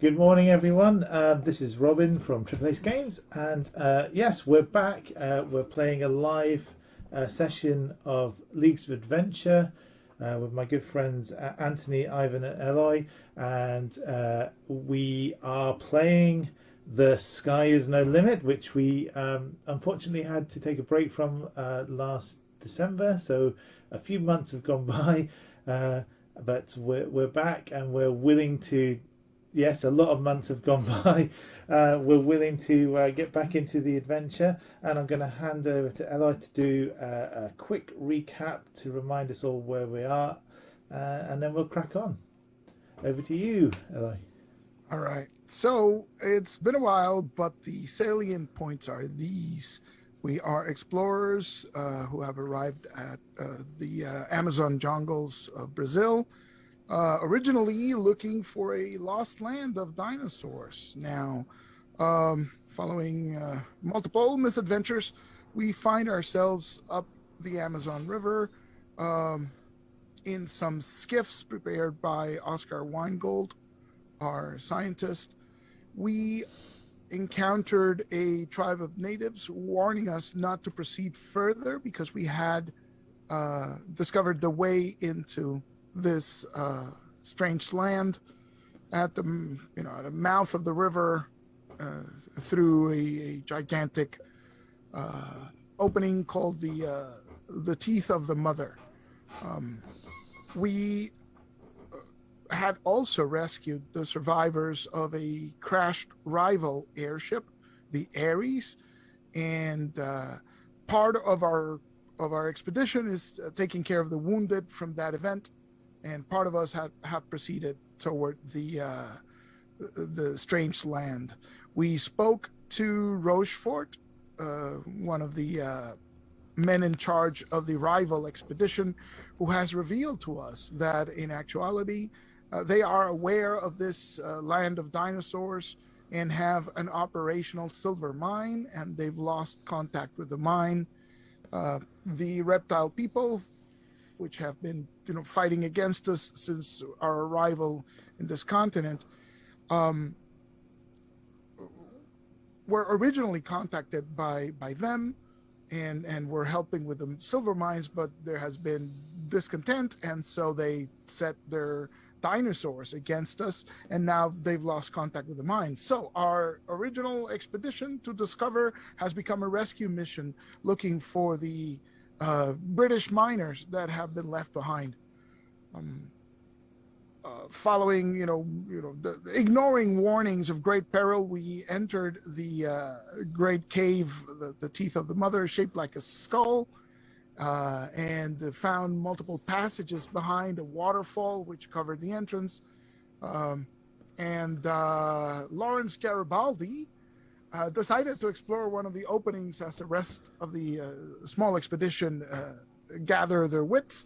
Good morning, everyone. This is Robin from Triple Ace Games, and yes, we're back. We're playing a live session of Leagues of Adventure with my good friends Anthony, Ivan, and Eloy, and we are playing The Sky Is No Limit, which we unfortunately had to take a break from last December. So a few months have gone by, but we're back and we're willing to. Yes, a lot of months have gone by. We're willing to get back into the adventure, and I'm going to hand over to Eloy to do a quick recap to remind us all where we are, and then we'll crack on. Over to you, Eloy. All right. So it's been a while, but the salient points are these. We are explorers who have arrived at the Amazon jungles of Brazil. Originally looking for a lost land of dinosaurs. Now, following multiple misadventures, we find ourselves up the Amazon River in some skiffs prepared by Oscar Winegold, our scientist. We encountered a tribe of natives warning us not to proceed further because we had discovered the way into this strange land at the at the mouth of the river through a gigantic opening called the teeth of the mother. We had also rescued the survivors of a crashed rival airship, the Ares, and part of our expedition is taking care of the wounded from that event. And part of us have proceeded toward the strange land. We spoke to Rochefort, one of the men in charge of the rival expedition, who has revealed to us that in actuality, they are aware of this land of dinosaurs and have an operational silver mine, and they've lost contact with the mine. The reptile people, which have been fighting against us since our arrival in this continent, were originally contacted by them and were helping with the silver mines, but there has been discontent, and so they set their dinosaurs against us, and now they've lost contact with the mines. So our original expedition to discover has become a rescue mission looking for the British miners that have been left behind. Following, ignoring warnings of great peril, we entered the great cave, the teeth of the mother, shaped like a skull, and found multiple passages behind a waterfall which covered the entrance. And Lawrence Garibaldi decided to explore one of the openings as the rest of the small expedition gather their wits.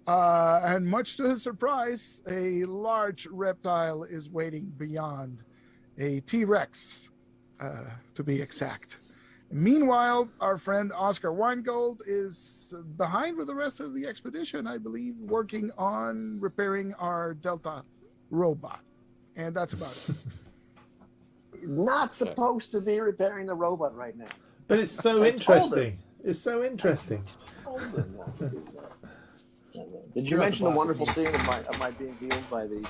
And much to his surprise, a large reptile is waiting beyond, a T-Rex, to be exact. Meanwhile, our friend Oscar Winegold is behind with the rest of the expedition, I believe, working on repairing our Delta robot. And that's about it. Not supposed to be repairing the robot right now. But it's so interesting. It's so interesting. Did you mention the wonderful scene of my being healed by the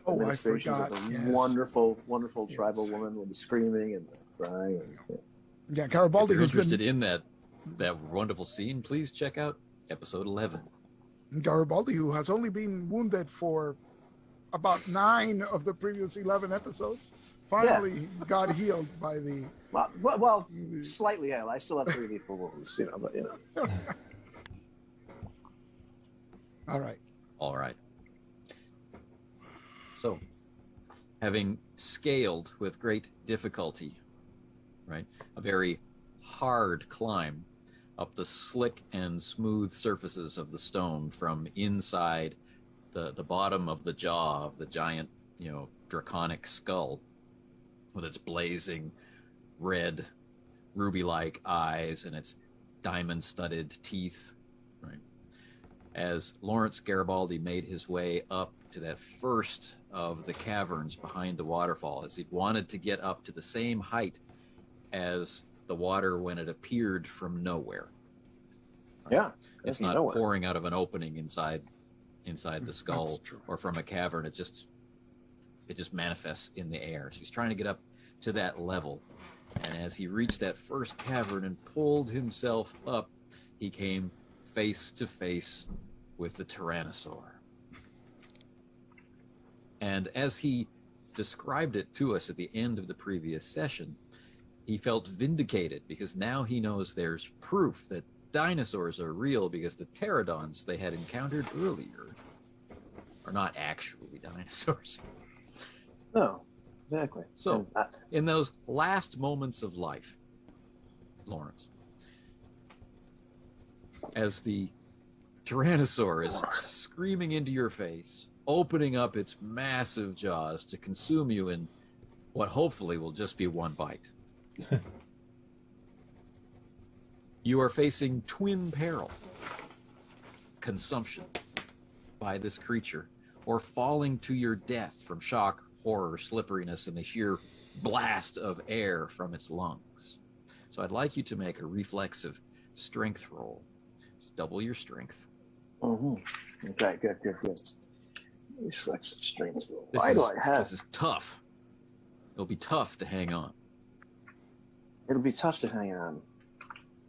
administration? I forgot. With the Yes. wonderful tribal woman with the screaming and the crying. Yeah, Garibaldi, If you're who's interested been in that wonderful scene, please check out episode 11. Garibaldi, who has only been wounded for about 9 of the previous 11 episodes, finally got healed by the. Well, slightly hell. I still have 3 lethal wounds, but All right. So, having scaled with great difficulty, right, a very hard climb up the slick and smooth surfaces of the stone from inside the bottom of the jaw of the giant, draconic skull with its blazing red ruby-like eyes and its diamond-studded teeth, right? As Lawrence Garibaldi made his way up to that first of the caverns behind the waterfall, as he wanted to get up to the same height as the water when it appeared from nowhere. Yeah. It's not pouring out of an opening inside the skull or from a cavern. It just manifests in the air. So he's trying to get up to that level. And as he reached that first cavern and pulled himself up, he came face to face with the Tyrannosaur. And as he described it to us at the end of the previous session, he felt vindicated because now he knows there's proof that dinosaurs are real, because the pterodons they had encountered earlier are not actually dinosaurs. No, exactly. So, in those last moments of life, Lawrence, as the Tyrannosaur is screaming into your face, opening up its massive jaws to consume you in what hopefully will just be one bite, you are facing twin peril: consumption by this creature, or falling to your death from shock, horror, slipperiness, and the sheer blast of air from its lungs. So I'd like you to make a reflexive strength roll. Just double your strength. Mm-hmm. Okay, good. Reflexive strength roll. Why do I have? This is tough. It'll be tough to hang on. It'll be tough to hang on.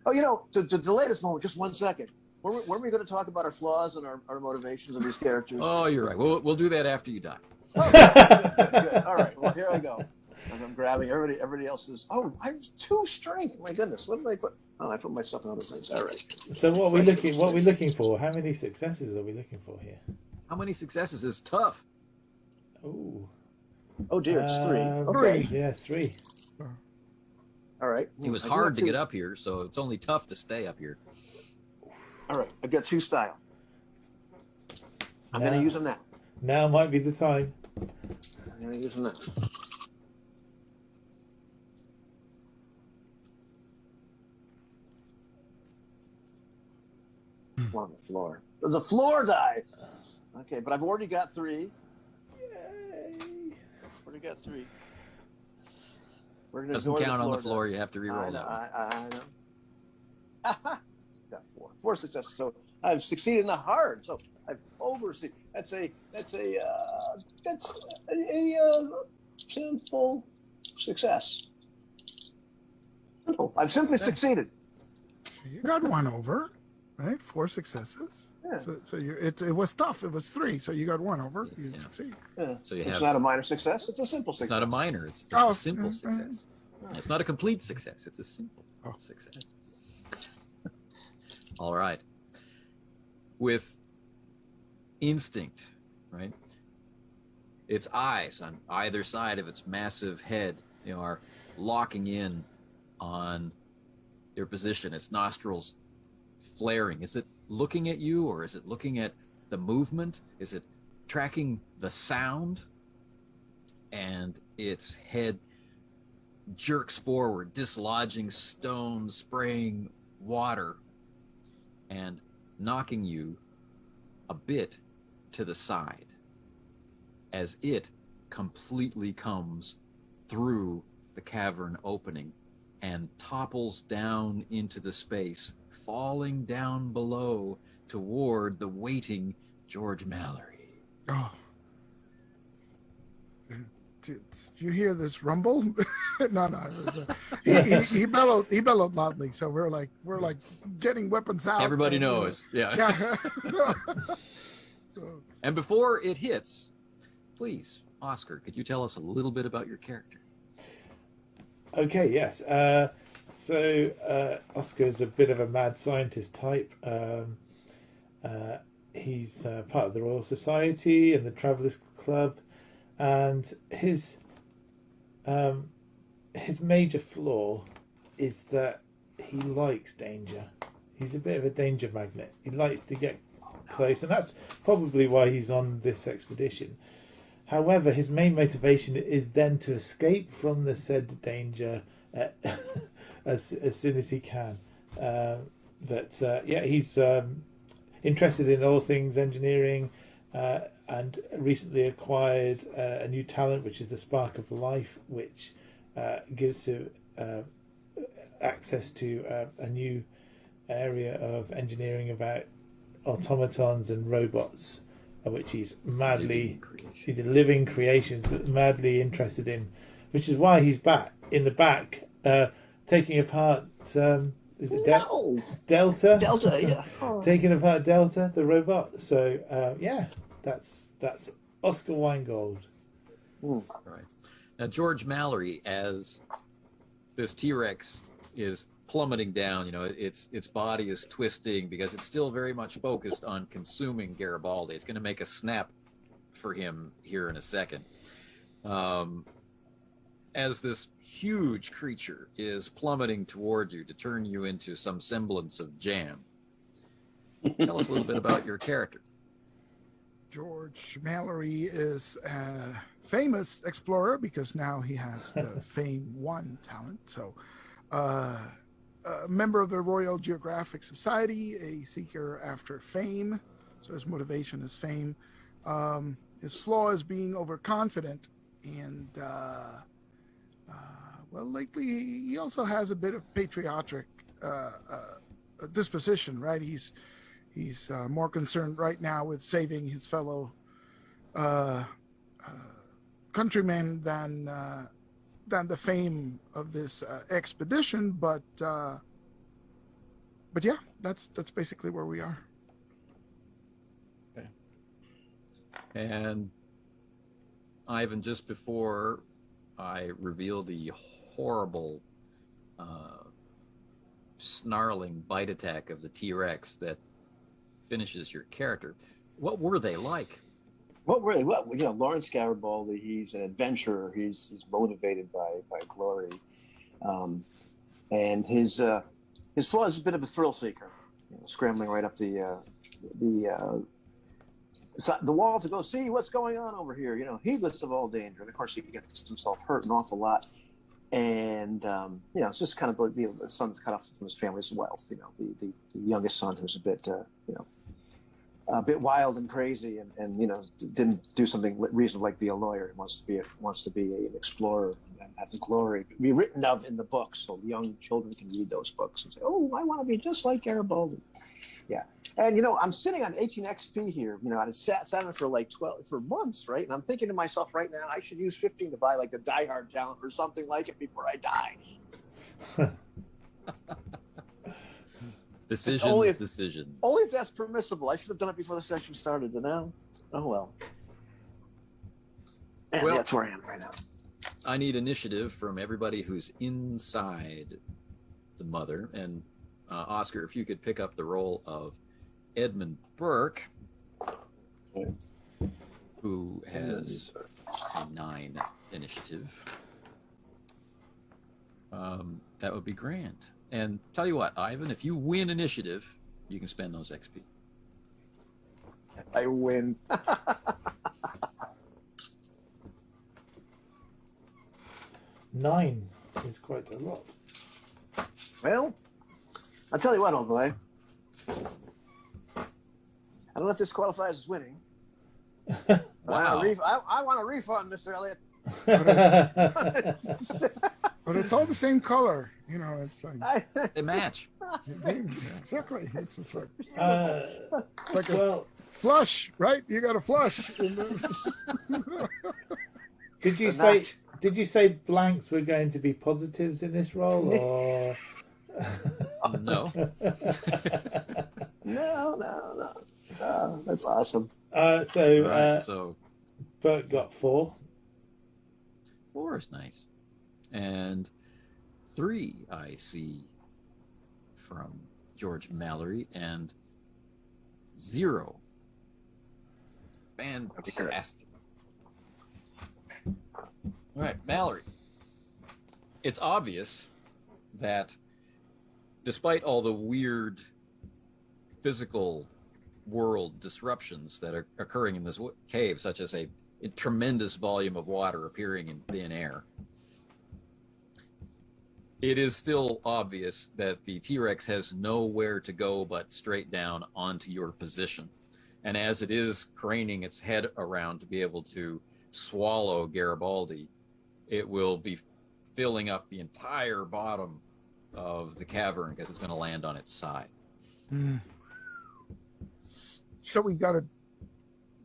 Oh, to delay this moment just 1 second. When are we going to talk about our flaws and our motivations of these characters? Oh, you're right. We'll do that after you die. Oh, good. All right. Well, here I go. I'm grabbing everybody else's. Oh, I have 2 strength. My goodness. What did I put? Oh, I put my stuff in other things. All right. So what are we looking for? How many successes are we looking for here? How many successes is tough? Oh dear, it's 3. Okay. Yeah, 3. All right. It was hard to get up here, so it's only tough to stay up here. All right. I've got 2 style. I'm going to use them now. Now might be the time. I'm going to use them now. On the floor. There's a floor die. Okay, but I've already got 3. Yay. Already got 3. We're gonna Doesn't count on the floor. You have to re-roll that. I know. Got 4 successes. So I've succeeded in the hard. So I've oversucceeded. That's a simple success. Simple. I've simply succeeded. You got 1 over, right? 4 successes. Yeah. So it was tough. It was 3. So you got 1 over. You succeed. Yeah. So you It's not a minor success. It's a simple success. It's not a minor. It's a simple success. It's not a complete success. It's a simple success. All right. With instinct, right? Its eyes on either side of its massive head, are locking in on your position. Its nostrils flaring. Is it looking at you, or is it looking at the movement? Is it tracking the sound? And its head jerks forward, dislodging stones, spraying water, and knocking you a bit to the side as it completely comes through the cavern opening and topples down into the space, falling down below toward the waiting George Mallory. Oh. Do you hear this rumble? No. He bellowed loudly. So we're like getting weapons out. Everybody knows. Yeah. And before it hits, please, Oscar, could you tell us a little bit about your character? Okay, yes. So Oscar is a bit of a mad scientist type. He's part of the Royal Society and the Travellers Club, and his major flaw is that he likes danger. He's a bit of a danger magnet. He likes to get close, and that's probably why he's on this expedition. However, his main motivation is then to escape from the said danger as soon as he can. He's interested in all things engineering, and recently acquired a new talent, which is the Spark of Life, which gives him access to a new area of engineering about automatons and robots, which he's living creations, but madly interested in, which is why he's back in the back, taking apart. Is it Delta? Delta, yeah. Oh. Taking apart Delta, the robot. So yeah, that's Oscar Winegold. Mm. Right. Now, George Mallory, as this T-Rex is plummeting down, you know, its body is twisting because it's still very much focused on consuming Garibaldi. It's going to make a snap for him here in a second. As this huge creature is plummeting towards you to turn you into some semblance of jam, tell us a little bit about your character. George Mallory is a famous explorer because now he has the Fame 1 talent. So, a member of the Royal Geographic Society, a seeker after fame. So his motivation is fame. His flaw is being overconfident, and well, lately he also has a bit of patriotic disposition, right? He's more concerned right now with saving his fellow countrymen than the fame of this expedition. But yeah, that's basically where we are. Okay. And Ivan, just before I reveal the horrible snarling bite attack of the T-Rex that finishes your character, what were they like? What really? What, you know, Lawrence Garibaldi. He's an adventurer. He's motivated by glory, and his flaw is a bit of a thrill seeker. You know, scrambling right up the wall to go see what's going on over here. You know, heedless of all danger. And of course, he gets himself hurt an awful lot. And you know, it's just kind of the son's cut off from his family's wealth. You know, the youngest son who's a bit a bit wild and crazy, and you know, didn't do something reasonable like be a lawyer. He wants to be an explorer and have the glory be written of in the books, so young children can read those books and say, "Oh, I want to be just like Garibaldi." Yeah, and you know, I'm sitting on 18 XP here. You know, I sat on it for like 12 for months, right? And I'm thinking to myself right now, I should use 15 to buy like the Die Hard talent or something like it before I die. Decision. Only if that's permissible. I should have done it before the session started, you know? Oh, well. And Well, that's where I am right now. I need initiative from everybody who's inside the mother. And Oscar, if you could pick up the role of Edmund Burke, who has a 9 initiative. That would be grand. And tell you what, Ivan, if you win initiative, you can spend those XP. I win. 9 is quite a lot. Well, I'll tell you what, old boy. I don't know if this qualifies as winning. Wow. I want a refund, Mr. Elliott. But it's all the same color, you know. It's like They match. exactly. It's just like Well, flush, right? You got a flush. did you say blanks were going to be positives in this role, or No. No. That's awesome. So Bert got 4. 4 is nice. And 3 I see from George Mallory, and 0. Fantastic. All right, Mallory. It's obvious that despite all the weird physical world disruptions that are occurring in this cave, such as a tremendous volume of water appearing in thin air, it is still obvious that the T-Rex has nowhere to go but straight down onto your position. And as it is craning its head around to be able to swallow Garibaldi, it will be filling up the entire bottom of the cavern because it's going to land on its side. So we got to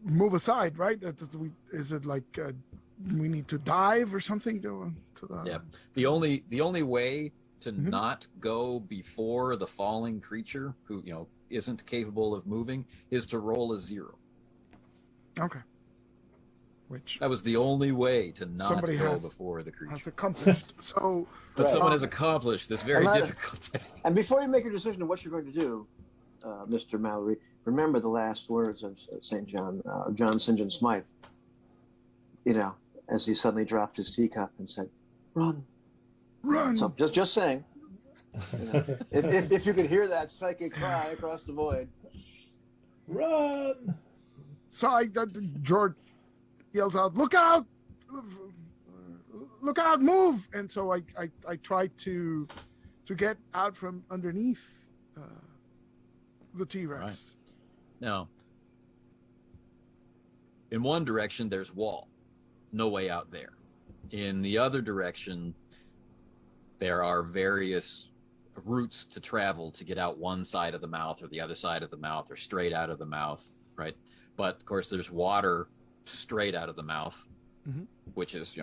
move aside, right? Is it like we need to dive or something to the? Yeah. The only way to not go before the falling creature, who isn't capable of moving, is to roll a 0. Okay. Which that was the only way to not go before the creature. Has accomplished. So, but someone has accomplished this very difficult thing. And before you make your decision of what you're going to do, Mr. Mallory, remember the last words of St. John, John St. John Smythe. As he suddenly dropped his teacup and said, "Run, run." So just saying. If you could hear that psychic cry across the void, run. So George yells out, "Look out! Look out! Move!" And so I tried to get out from underneath the T-Rex. Right. Now, in one direction, there's wall. No way out there. In the other direction, there are various routes to travel to get out one side of the mouth or the other side of the mouth or straight out of the mouth, right? But of course, there's water straight out of the mouth, which is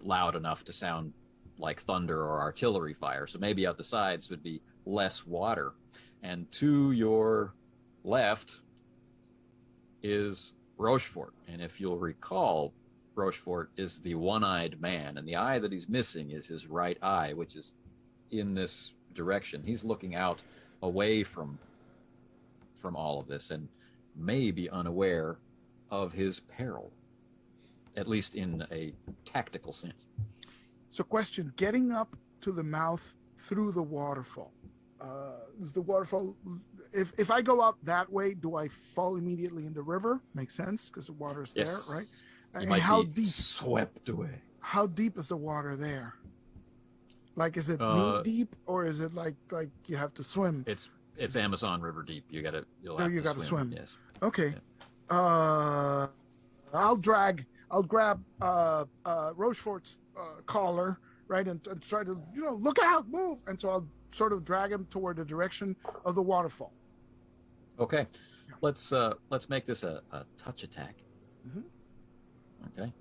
loud enough to sound like thunder or artillery fire. So maybe out the sides would be less water. And to your left is Rochefort. And if you'll recall, Rochefort is the one-eyed man, and the eye that he's missing is his right eye, which is in this direction. He's looking out away from all of this and may be unaware of his peril, at least in a tactical sense. So question, getting up to the mouth through the waterfall, is the waterfall, if I go out that way, do I fall immediately in the river? Makes sense, because the water's there, right? You might be swept away. How deep is the water there? Like, is it knee deep, or is it like you have to swim? It's Amazon River deep. You'll have to swim. Yes. Okay. Yeah. I'll grab Rochefort's collar, right, and try to look out, move, and so I'll sort of drag him toward the direction of the waterfall. Okay. Yeah. Let's make this a touch attack. Okay.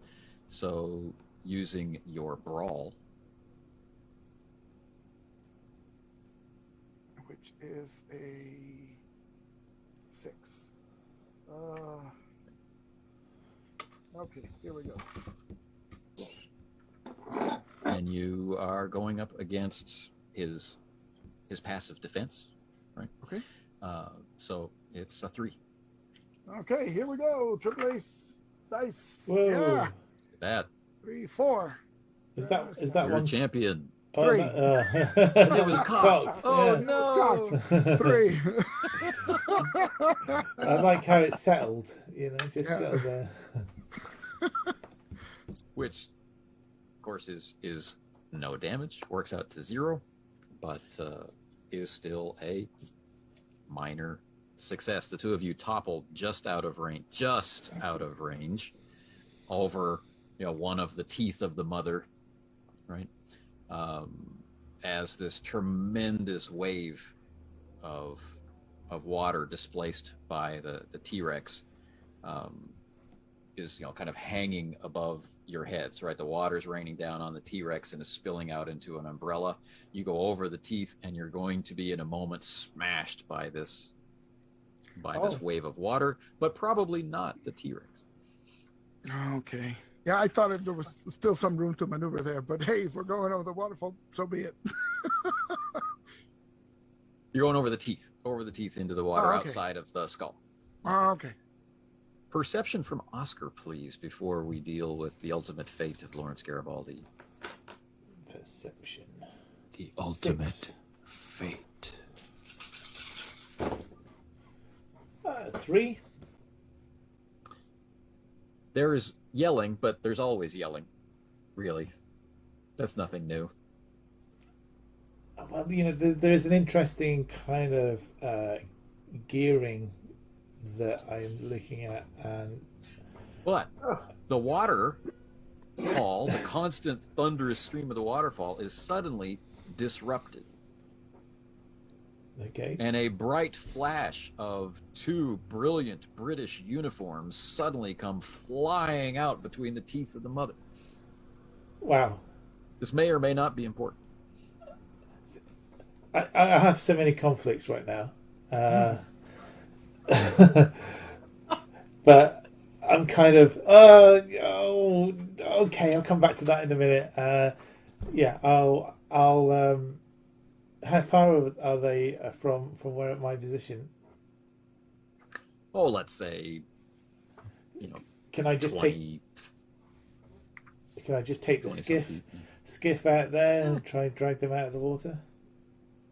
So using your brawl, which is a 6. Okay, here we go. And you are going up against his passive defense, right? Okay. So it's a 3. Okay, here we go. Triple ace dice. Whoa. Yeah. That 3, 4. Is that you're one a champion? 3. It was caught. Oh no! 3. I like how it settled. Just settled there. Which, of course, is no damage. Works out to 0, but is still a minor success. The two of you toppled just out of range, over one of the teeth of the mother, right? As this tremendous wave of water displaced by the T-Rex is kind of hanging above your heads, right? The water's raining down on the T-Rex and is spilling out into an umbrella. You go over the teeth and you're going to be in a moment smashed by this wave of water, but probably not the T-Rex. Okay. Yeah, I thought there was still some room to maneuver there, but hey, if we're going over the waterfall, so be it. You're going over the teeth into the water outside of the skull. Okay. Perception from Oscar, please, before we deal with the ultimate fate of Lawrence Garibaldi. Perception. The ultimate fate. 3. There is yelling, but there's always yelling. Really. That's nothing new. Well, there is an interesting kind of gearing that I'm looking at, and But the waterfall, the constant thunderous stream of the waterfall, is suddenly disrupted. okay, And a bright flash of two brilliant British uniforms suddenly come flying out between the teeth of the mother. wow. This may or may not be important. I have so many conflicts right now, but I'm kind of oh, okay. I'll come back to that in a minute. Yeah, I'll how far are they from where my position? Oh, let's say, Can I just 20, take the 20 skiff out there and try and drag them out of the water?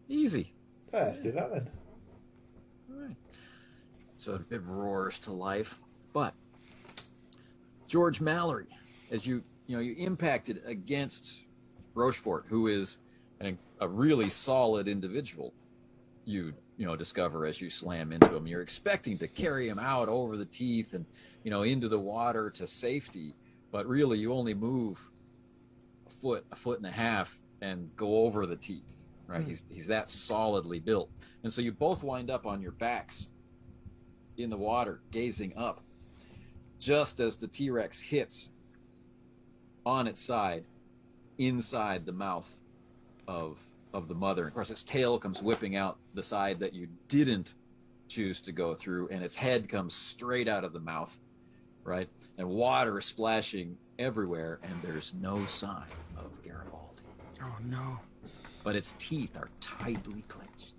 Easy. Let's do that then. All right. So it roars to life. But George Mallory, as you impacted against Rochefort, who is a really solid individual, you discover as you slam into him. You're expecting to carry him out over the teeth and into the water to safety, but really you only move a foot and a half and go over the teeth. Right, he's that solidly built, and so you both wind up on your backs in the water, gazing up, just as the T-Rex hits on its side, inside the mouth of the mother. Of course, its tail comes whipping out the side that you didn't choose to go through, and its head comes straight out of the mouth, right? And water is splashing everywhere, and there's no sign of Garibaldi. Oh no. But its teeth are tightly clenched.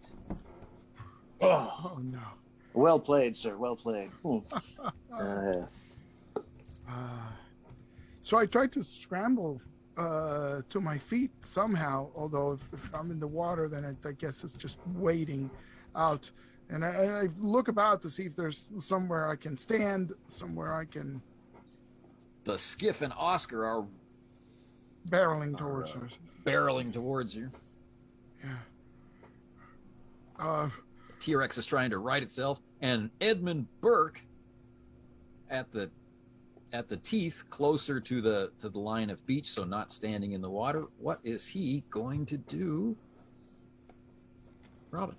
Oh no. Well played, sir. Well played. So I tried to scramble to my feet somehow, although if I'm in the water, then I guess it's just wading out. And I look about to see if there's somewhere I can stand, somewhere I can... The skiff and Oscar are barreling towards us. Barreling towards you. Yeah. T-Rex is trying to right itself, and Edmund Burke at the teeth, closer to the line of beach, so not standing in the water. What is he going to do, Robin?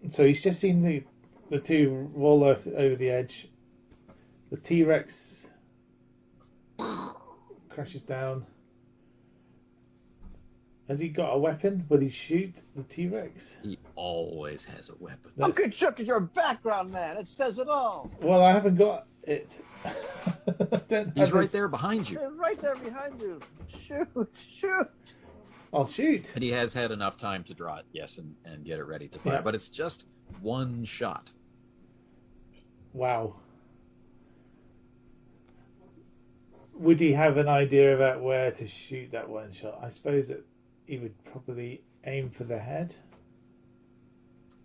So he's just seen the two roll over the edge. The T-Rex crashes down. Has he got a weapon? Will he shoot the T-Rex? He always has a weapon. Okay, Chuck, your background, man. It says it all. Well, I haven't got it. He's right there behind you. They're right there behind you. Shoot. I'll shoot. And he has had enough time to draw it, yes, and get it ready to fire. Yeah. But it's just one shot. Wow. Would he have an idea about where to shoot that one shot? I suppose that he would probably aim for the head.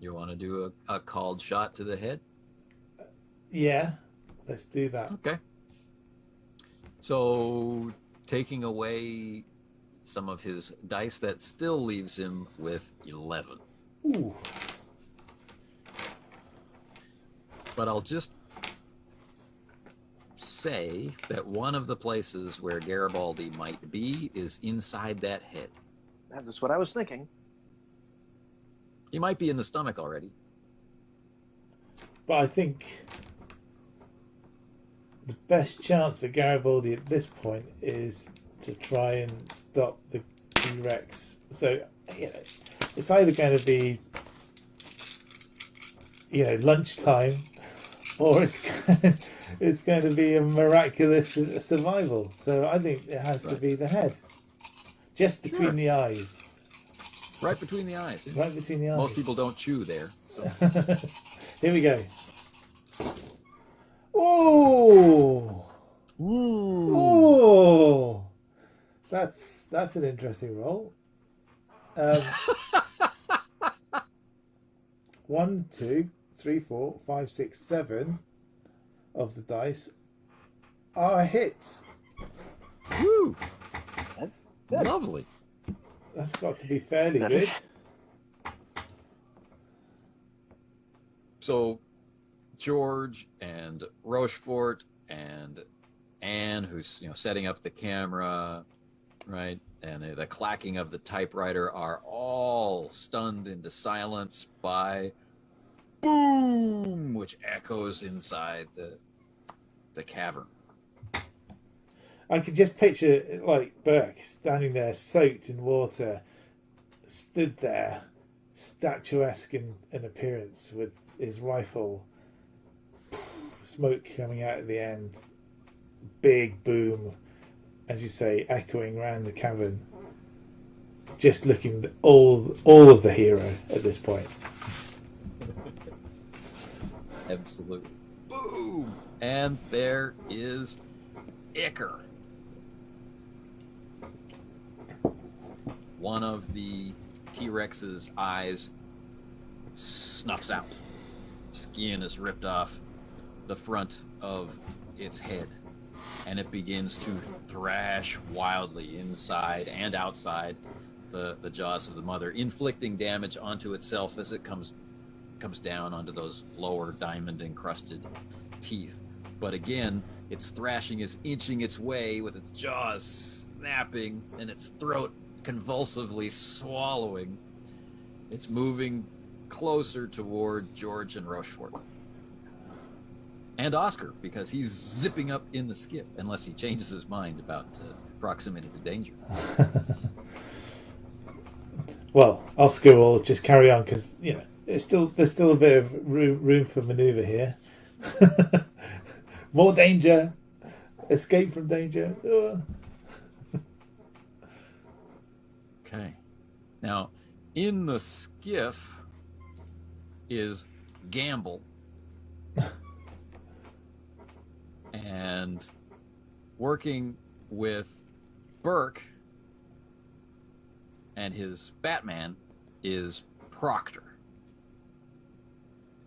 You want to do a called shot to the head? Yeah, let's do that. Okay. So taking away some of his dice, that still leaves him with 11. Ooh. But I'll just say that one of the places where Garibaldi might be is inside that head. That's what I was thinking. He might be in the stomach already. But I think the best chance for Garibaldi at this point is to try and stop the T-Rex. So, it's either going to be, lunchtime, or it's going to be a miraculous survival. So I think it has to be the head. Just between the eyes. Right between the eyes. Right between the eyes. Most people don't chew there. So. Here we go. Oh! Ooh. Oh! That's an interesting roll. 1, 2, 3, 4, 5, 6, 7 of the dice are hits. Woo! Good. Lovely. That's got to be fairly good. So George and Rochefort and Anne, who's setting up the camera, right, and the clacking of the typewriter are all stunned into silence by boom, which echoes inside the cavern. I could just picture like Burke standing there, soaked in water, stood there, statuesque in appearance, with his rifle, smoke coming out at the end, big boom, as you say, echoing around the cavern. Just looking all of the hero at this point. Absolutely. Boom! And there is Icker. One of the T-Rex's eyes snuffs out. Skin is ripped off the front of its head, and it begins to thrash wildly inside and outside the jaws of the mother, inflicting damage onto itself as it comes down onto those lower diamond-encrusted teeth. But again, its thrashing is inching its way with its jaws snapping and its throat convulsively swallowing. It's moving closer toward George and Rochefort. And Oscar, because he's zipping up in the skiff, unless he changes his mind about proximity to danger. Well, Oscar will just carry on because there's still a bit of room for manoeuvre here. More danger, escape from danger. Okay. Now, in the skiff is Gamble. And working with Burke and his Batman is Proctor.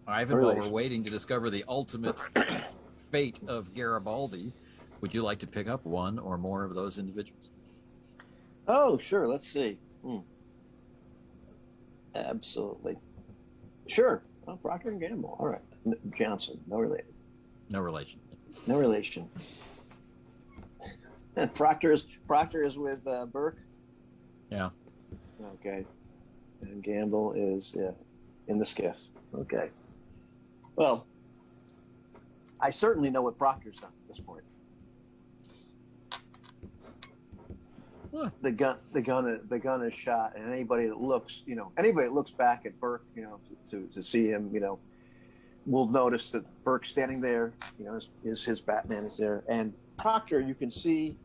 Ivan, while we're waiting to discover the ultimate fate of Garibaldi, would you like to pick up one or more of those individuals? Oh, sure. Let's see. Absolutely. Sure. Oh, Procter and Gamble. All right. Johnson. No relation. No relation. No relation. Proctor is with Burke. Yeah. Okay. And Gamble is in the skiff. Okay. Well, I certainly know what Proctor's done at this point. What? The gun is shot, and anybody that looks back at Burke, to see him, will notice that Burke's standing there. His Batman is there, and Proctor, you can see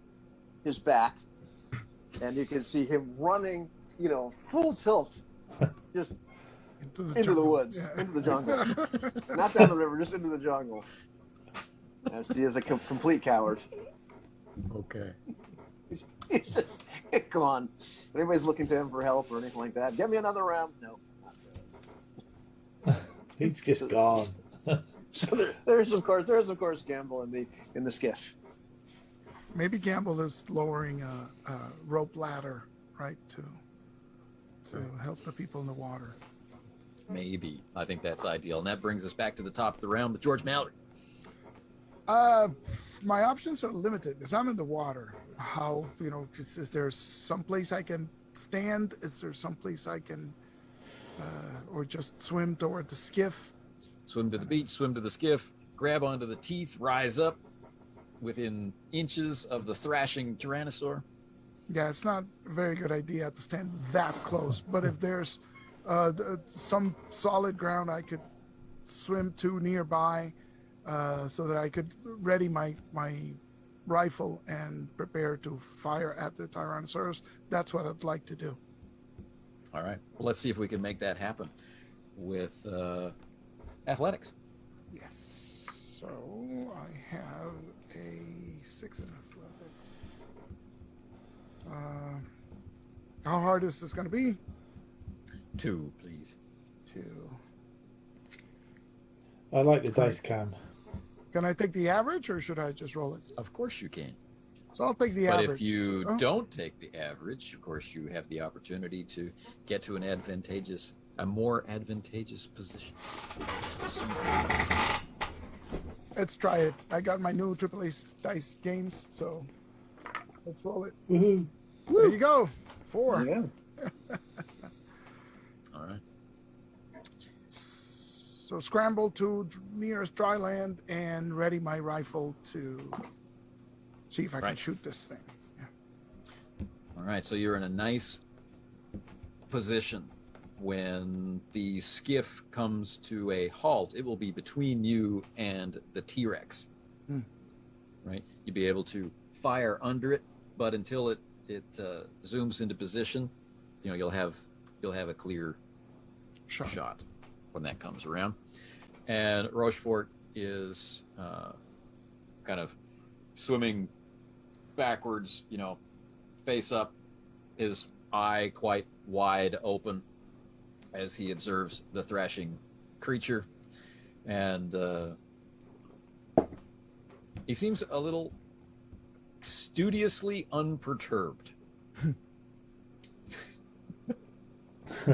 his back, and you can see him running, full tilt, just into the woods, into the jungle, not down the river, just into the jungle. As he is a complete coward. Okay. He's just gone. If anybody's looking to him for help or anything like that, get me another round. No, not really. He's just gone. So there's of course Gamble in the skiff. Maybe Gamble is lowering a rope ladder, right, to help the people in the water. Maybe. I think that's ideal. And that brings us back to the top of the round with George Mallory. My options are limited because I'm in the water. How, is there some place I can stand? Is there some place I can, or just swim toward the skiff? Swim to the beach, swim to the skiff, grab onto the teeth, rise up within inches of the thrashing Tyrannosaur. Yeah, it's not a very good idea to stand that close. But if there's some solid ground I could swim to nearby, so that I could ready my rifle and prepare to fire at the Tyrannosaurus, that's what I'd like to do. All right. Well, let's see if we can make that happen with athletics. Yes. So I have a 6 in athletics. How hard is this going to be? 2, please. 2. I like the dice cam. Can I take the average, or should I just roll it? Of course you can. So I'll take the But average. if you Oh, don't take the average, of course, you have the opportunity to get to a more advantageous position. let's try it. I got my new Triple Ace dice games, so let's roll it. Woohoo! There you go. There 4. you go. All right. So scramble to nearest dry land and ready my rifle to see if I can Right. shoot this thing. All right. So you're in a nice position when the skiff comes to a halt. It will be between you and the T-Rex. Right. You'll be able to fire under it, but until it zooms into position, you'll have a clear shot when that comes around. And Rochefort is kind of swimming backwards, face up, his eye quite wide open as he observes the thrashing creature. And he seems a little studiously unperturbed.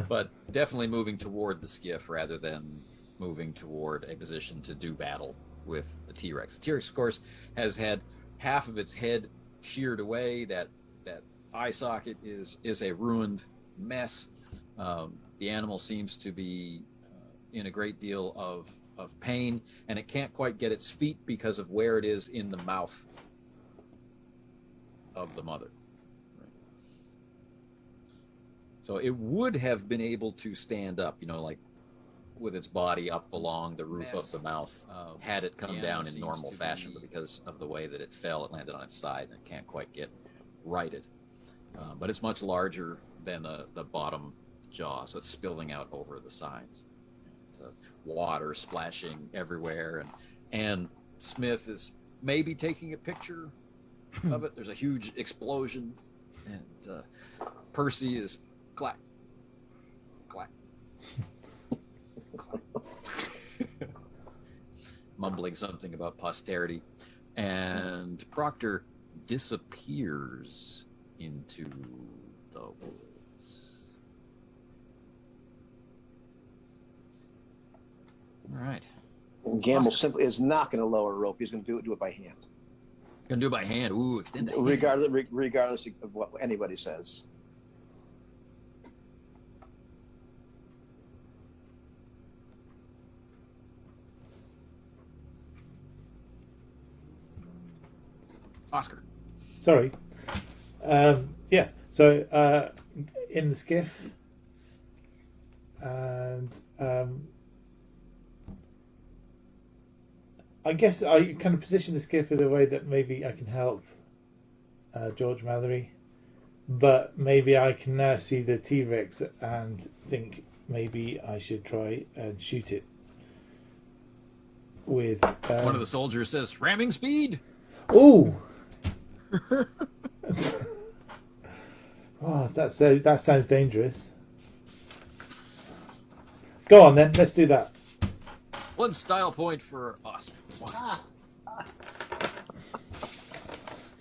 But definitely moving toward the skiff rather than moving toward a position to do battle with the T-Rex. The T-Rex, of course, has had half of its head sheared away. That eye socket is a ruined mess. The animal seems to be in a great deal of pain, and it can't quite get its feet because of where it is in the mouth of the mother. So it would have been able to stand up, like with its body up along the roof of the mouth, had it come down in normal fashion. But because of the way that it fell, it landed on its side and it can't quite get righted. But it's much larger than the bottom jaw, so it's spilling out over the sides. Water splashing everywhere, and Smith is maybe taking a picture of it. There's a huge explosion, and Percy is clack, clack, clack, mumbling something about posterity, and Proctor disappears into the woods. All right. And Gamble simply is not going to lower a rope. He's going to do it by hand, Gonna do it by hand. Ooh, extend that hand. regardless of what anybody says. Oscar. Sorry. Yeah. So in the skiff, and I guess I kind of position the skiff in a way that maybe I can help George Mallory, but maybe I can now see the T-Rex and think maybe I should try and shoot it with. One of the soldiers says, "Ramming speed." Oh. Oh, that sounds dangerous. Go on then, let's do that. One style point for Oscar.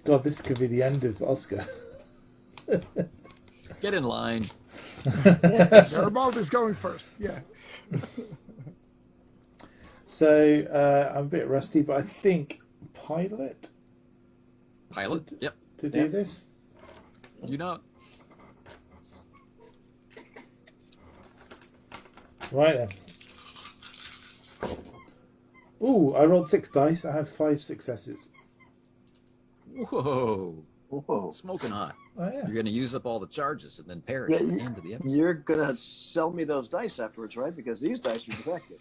God, this could be the end of Oscar. Get in line. Garibaldi is going first. Yeah. So I'm a bit rusty, but I think pilot Yep. to do this. You know. Right then. Ooh, I rolled 6 dice. I have 5 successes. Whoa. Whoa. Smoking hot. Oh yeah. You're going to use up all the charges and then perish Yeah, at the end of the episode. You're going to sell me those dice afterwards, right? Because these dice are defective.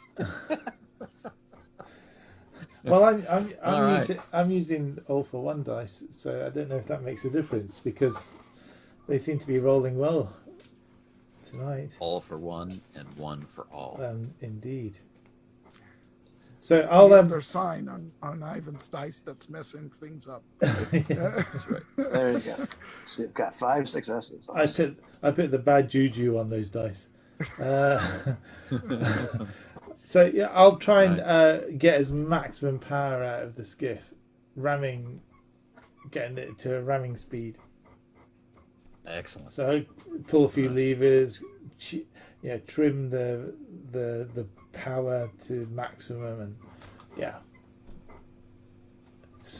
Well, All right. I'm using all for 1 dice, so I don't know if that makes a difference because they seem to be rolling well tonight. All for one and one for all. Indeed. So It's I'll the other sign on Ivan's dice that's messing things up. That's right. There you go. So you've got 5 successes. Awesome. I put the bad juju on those dice. So yeah, I'll try and get as maximum power out of the skiff, ramming getting it to a ramming speed. Excellent. So pull a few levers, trim the power to maximum, and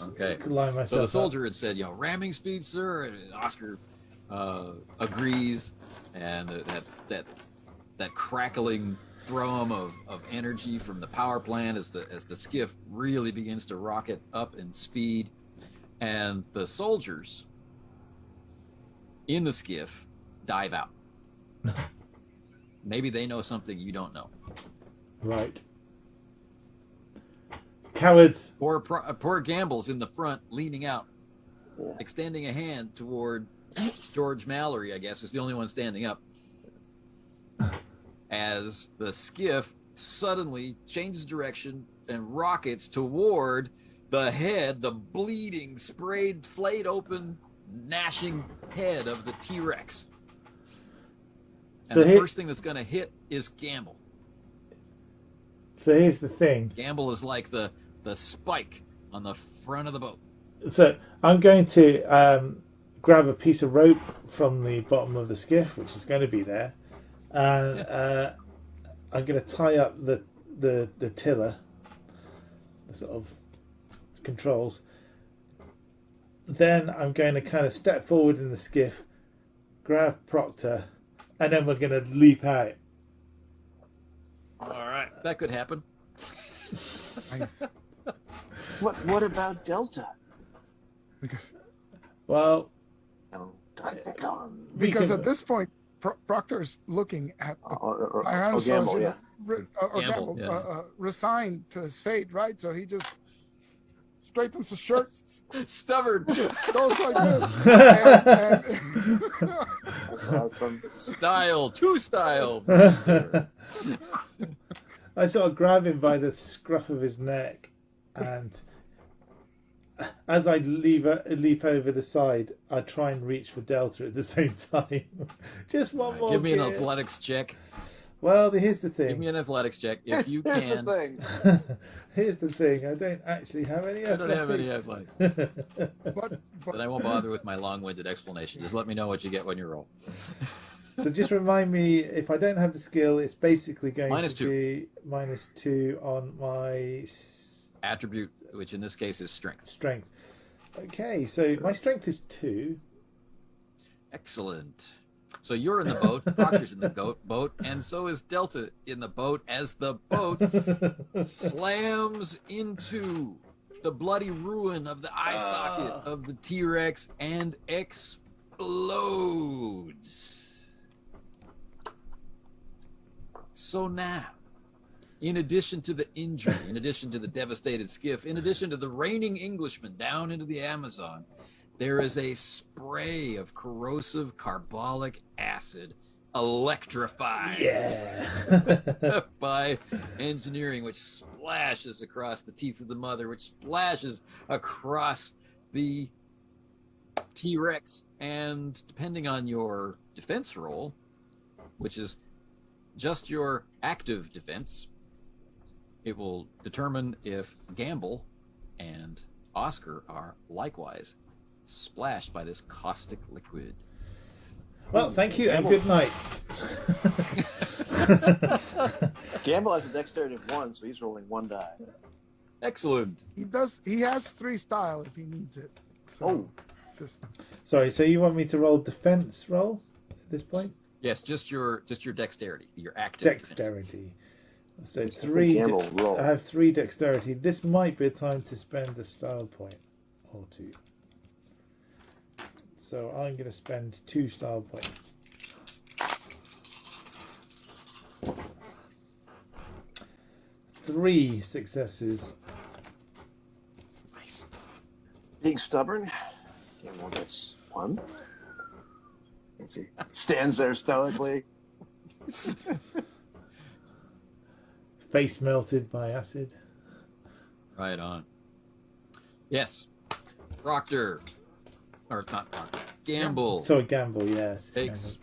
Okay. line myself So the up. soldier had said, ramming speed, sir, and Oscar agrees, and that crackling thrum of energy from the power plant as the skiff really begins to rocket up in speed, and the soldiers in the skiff dive out. Maybe they know something you don't know. Right. Cowards. Poor Gamble's in the front, leaning out, extending a hand toward George Mallory, I guess, was the only one standing up, as the skiff suddenly changes direction and rockets toward the head, the bleeding, sprayed, flayed open, gnashing head of the T-Rex. And So the first thing that's going to hit is Gamble. So here's the thing. Gamble is like the spike on the front of the boat. So I'm going to grab a piece of rope from the bottom of the skiff, which is going to be there, and I'm going to tie up the tiller, the sort of controls. Then I'm going to kind of step forward in the skiff, grab Proctor, and then we're going to leap out. All right, that could happen. Nice. What about Delta? Because Because at this point, Proctor's looking at or Tyrannosaurus Gamble, resigned to his fate, right? So he just straightens his shirt, Stubborn. goes like this. Awesome. Style. I sort of grab him by the scruff of his neck, and as I leap over the side, I try and reach for Delta at the same time. Just one more. Give me an gear. athletics check. Well, here's the thing. Give me an athletics check if you Here's can. the thing. Here's the thing. I don't actually have any I don't have any athletics. But Then I won't bother with my long-winded explanation. Just let me know what you get when you roll. So just remind me, if I don't have the skill, it's basically going -2. be -2 on my Attribute, which in this case is strength. strength. Okay, so my strength is 2. Excellent. So you're in the boat, Proctor's in the boat, and so is Delta in the boat as the boat slams into the bloody ruin of the eye socket of the T-Rex and explodes. So now, in addition to the injury, in addition to the devastated skiff, in addition to the raining Englishmen down into the Amazon, there is a spray of corrosive carbolic acid electrified by engineering, which splashes across the teeth of the mother, which splashes across the T-Rex, and depending on your defense roll, which is just your active defense, it will determine if Gamble and Oscar are likewise splashed by this caustic liquid. Well, thank you and good night. Gamble has a dexterity of 1, so he's rolling 1 die. Excellent. he has 3 style if he needs it. So just Sorry, so you want me to roll defense roll at this point? Yes, just your dexterity, your active defense. Dexterity. So 3. Gamble, roll. I have 3 dexterity. This might be a time to spend a style point or 2. So I'm going to spend 2 style points. Three successes. Nice. Being stubborn, Gamble gets 1. Let's see. Stands there stoically. Face melted by acid. Right on. Yes. Proctor. Or not Proctor. Gamble. So a gamble, yes. Takes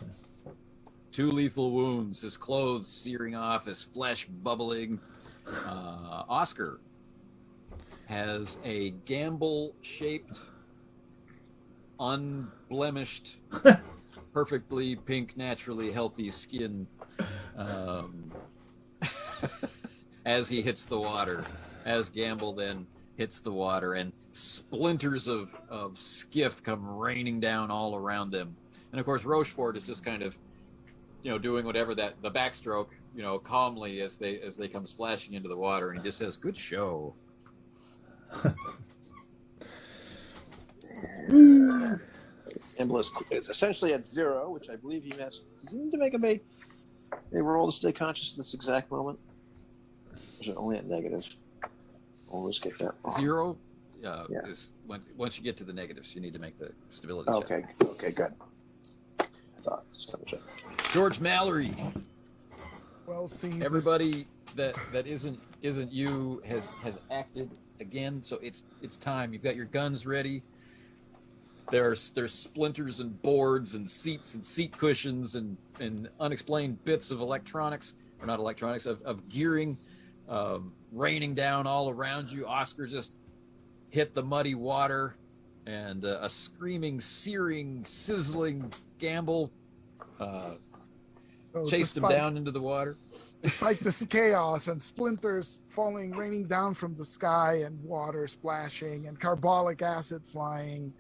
2 lethal wounds, his clothes searing off, his flesh bubbling. Oscar has a Gamble-shaped unblemished, perfectly pink, naturally healthy skin as he hits the water, as Gamble then hits the water, and splinters of skiff come raining down all around them. And of course, Rochefort is just kind of, doing whatever the backstroke, calmly as they come splashing into the water, and he just says, "Good show." Gamble is essentially at 0, which I believe he has. Does he need to make a roll to stay conscious at this exact moment? Or is it only at negative? Always get that wrong. 0 is once you get to the negatives, you need to make the stability check. Okay, good. I thought, just double check. George Mallory. Well, see, Everybody that isn't you has acted again, so it's time. You've got your guns ready. There's splinters and boards and seats and seat cushions and unexplained bits of electronics, or not electronics, of gearing raining down all around you. Oscar just hit the muddy water, and a screaming, searing, sizzling Gamble chased him down into the water. Despite this chaos and splinters falling, raining down from the sky, and water splashing and carbolic acid flying,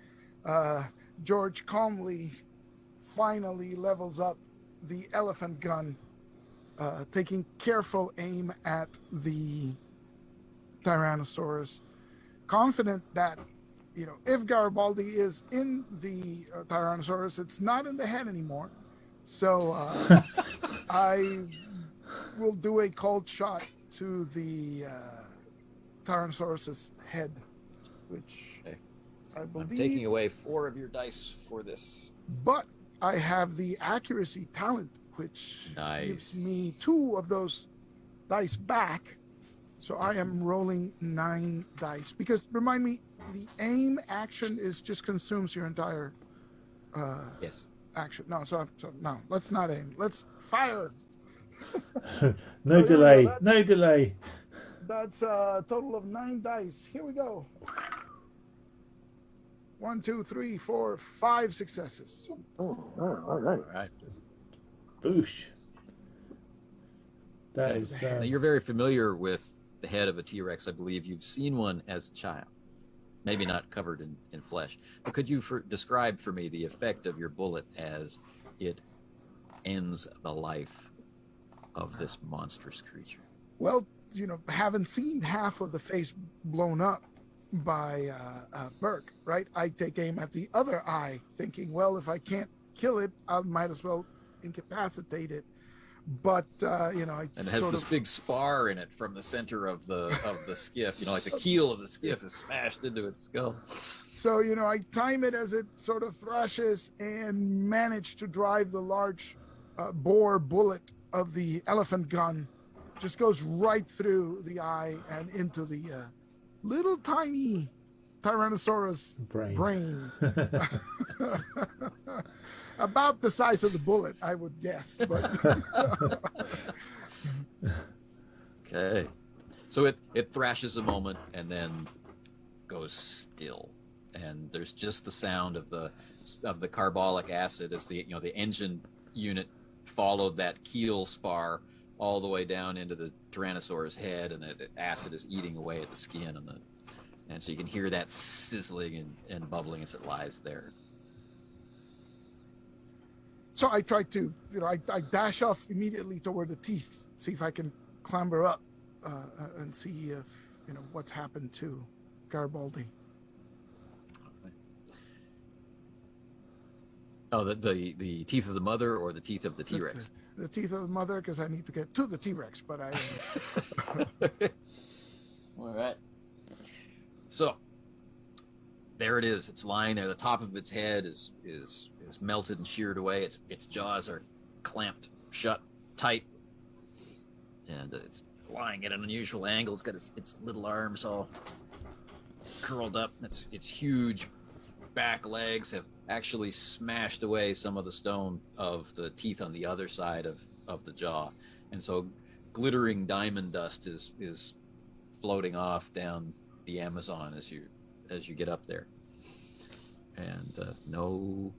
George calmly finally levels up the elephant gun, taking careful aim at the Tyrannosaurus, confident that, if Garibaldi is in the Tyrannosaurus, it's not in the head anymore. So I will do a cold shot to the Tyrannosaurus's head, which I believe... I'm taking away 4 of your dice for this. But I have the accuracy talent, which gives me 2 of those dice back. So I am rolling 9 dice. Because, remind me, the aim action just consumes your entire yes. action. No, no, let's not aim. Let's fire. No delay. No delay. That's a total of 9 dice. Here we go. 1, 2, 3, 4, 5 successes. Oh, all right. All right. Boosh. That is. Now, you're very familiar with the head of a T-Rex. I believe you've seen one as a child. Maybe not covered in flesh. But could you describe for me the effect of your bullet as it ends the life of this monstrous creature? Well, having seen half of the face blown up by Burke, right? I take aim at the other eye, thinking, well, if I can't kill it, I might as well incapacitate it. But I and it has this big spar in it from the center of the skiff. Like the keel of the skiff is smashed into its skull. So I time it as it sort of thrashes and manage to drive the large bore bullet of the elephant gun. Just goes right through the eye and into the little tiny Tyrannosaurus brain. About the size of the bullet, I would guess. But okay, so it thrashes a moment and then goes still, and there's just the sound of the carbolic acid as the engine unit followed that keel spar all the way down into the Tyrannosaurus head, and the acid is eating away at the skin, and so you can hear that sizzling and bubbling as it lies there. So I try to, I dash off immediately toward the teeth, see if I can clamber up and see if, what's happened to Garibaldi. Oh, the teeth of the mother or the teeth of the T-Rex? The teeth of the mother, because I need to get to the T-Rex, but I... All right. So there it is. It's lying there. The top of its head is melted and sheared away. Its jaws are clamped shut tight, and it's lying at an unusual angle. It's got its little arms all curled up. Its huge back legs have actually smashed away some of the stone of the teeth on the other side of the jaw, and so glittering diamond dust is floating off down the Amazon as you get up there. and no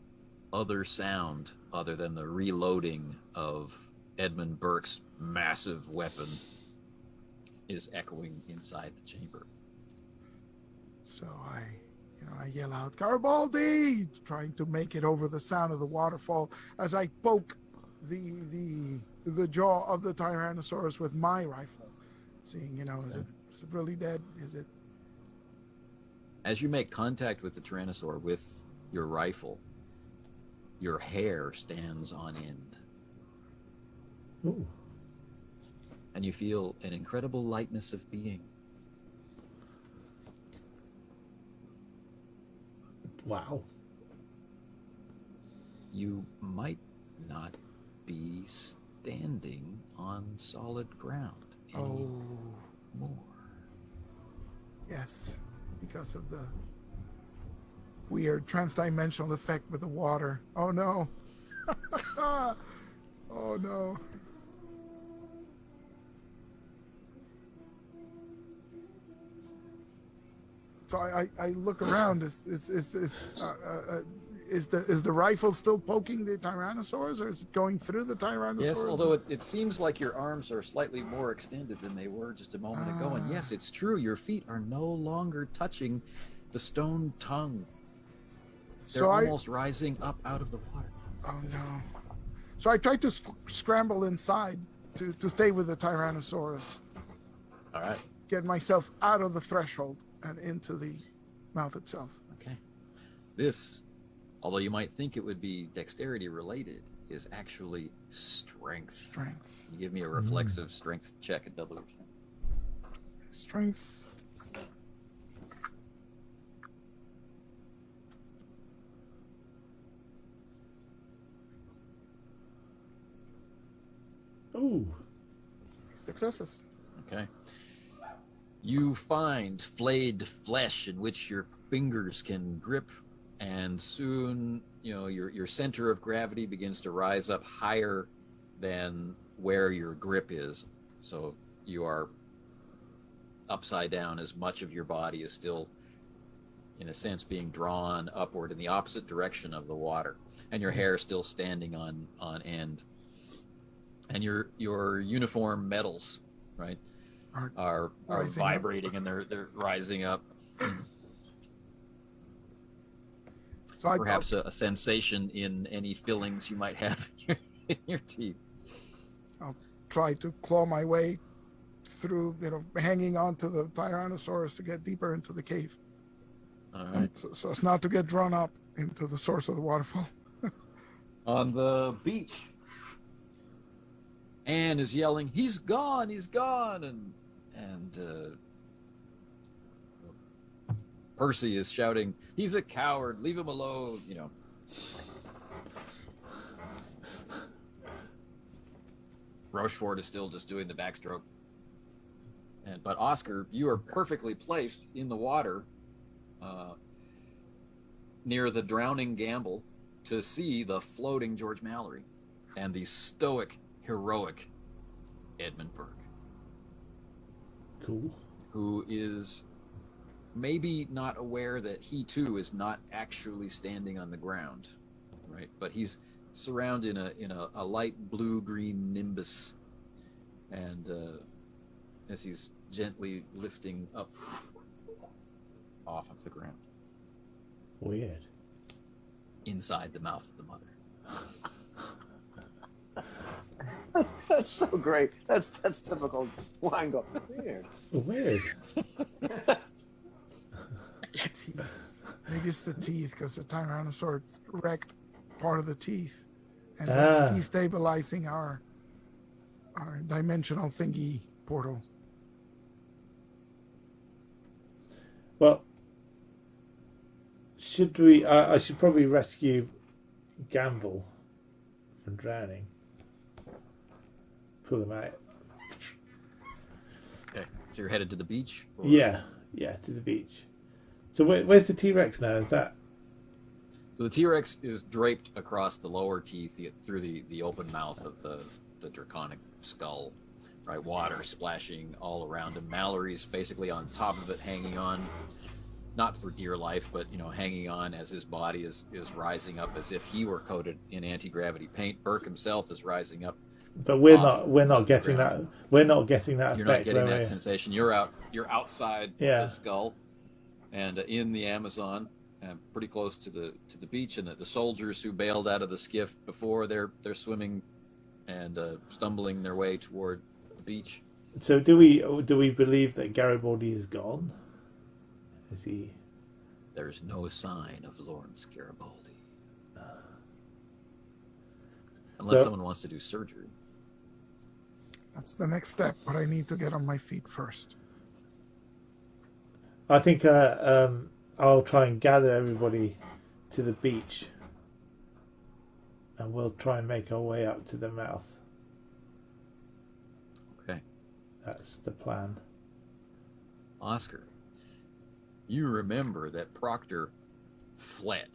other sound other than the reloading of Edmund Burke's massive weapon is echoing inside the chamber. So I yell out, Garibaldi, trying to make it over the sound of the waterfall as I poke the jaw of the Tyrannosaurus with my rifle, seeing, is it really dead? Is it? As you make contact with the Tyrannosaur with your rifle, your hair stands on end. Ooh. And you feel an incredible lightness of being. Wow. You might not be standing on solid ground anymore. Yes, because of the weird transdimensional effect with the water. Oh no. Oh no. So I look around. Is the rifle still poking the Tyrannosaurus, or is it going through the Tyrannosaurus? Yes, although it seems like your arms are slightly more extended than they were just a moment ago. And yes, it's true. Your feet are no longer touching the stone tongue. They're almost rising up out of the water. Oh no. So I tried to scramble inside to stay with the Tyrannosaurus. All right. Get myself out of the threshold and into the mouth itself. Okay. This, although you might think it would be dexterity related, is actually strength. Strength. You give me a reflexive strength check at double your strength. Strength. Ooh. Successes. Okay. You find flayed flesh in which your fingers can grip, and soon, your center of gravity begins to rise up higher than where your grip is. So you are upside down as much of your body is still, in a sense, being drawn upward in the opposite direction of the water, and your hair still standing on end. And your uniform medals, right, are vibrating and they're rising up. So perhaps a sensation in any fillings you might have in your teeth. I'll try to claw my way through, hanging on to the Tyrannosaurus to get deeper into the cave. All right. So as not to get drawn up into the source of the waterfall. On the beach, Anne is yelling, he's gone, and Percy is shouting, he's a coward, leave him alone, Rochefort is still just doing the backstroke. But Oscar, you are perfectly placed in the water near the drowning Gamble to see the floating George Mallory and the stoic, heroic Edmund Burke. Cool. Who is maybe not aware that he too is not actually standing on the ground, right? But he's surrounded in a light blue-green nimbus, and as he's gently lifting up off of the ground. Weird. Inside the mouth of the mother. That's so great. That's typical Winegold. Weird. Weird. Teeth. Maybe it's the teeth, because the Tyrannosaur wrecked part of the teeth, and that's destabilizing our dimensional thingy portal. Well, should we? I should probably rescue Gamble from drowning. Pull him out. Okay, so you're headed to the beach? Or... Yeah, to the beach. So where's the T-Rex now? Is that? So the T-Rex is draped across the lower teeth through the open mouth of the draconic skull, right? Water splashing all around him. Mallory's basically on top of it, hanging on. not for dear life, but hanging on as his body is rising up as if he were coated in anti-gravity paint. Burke himself is rising up. But we're off not the getting ground. that. We're not getting that You're effect. not getting when that sensation. You're outside Yeah. the skull, and in the Amazon, pretty close to the beach. And the soldiers who bailed out of the skiff before, they're swimming and stumbling their way toward the beach. So do we believe that Garibaldi is gone? Is he? There's no sign of Lawrence Garibaldi, unless someone wants to do surgery. That's the next step, but I need to get on my feet first. I think I'll try and gather everybody to the beach, and we'll try and make our way up to the mouth. Okay. That's the plan. Oscar, you remember that Proctor fled,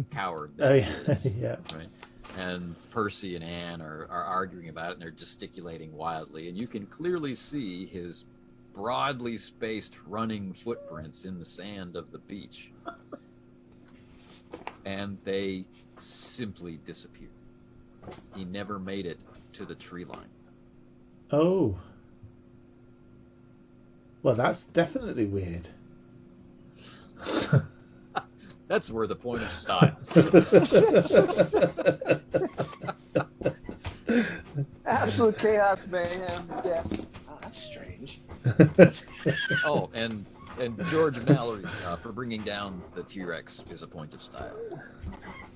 coward that he is, Yeah. right? And Percy and Anne are arguing about it, and they're gesticulating wildly, and you can clearly see his broadly spaced running footprints in the sand of the beach. And they simply disappear. He never made it to the tree line. Oh. Well, that's definitely weird. That's where the point of style. Absolute chaos, mayhem, death. Oh, that's strange. Oh, and George Mallory for bringing down the T-Rex is a point of style.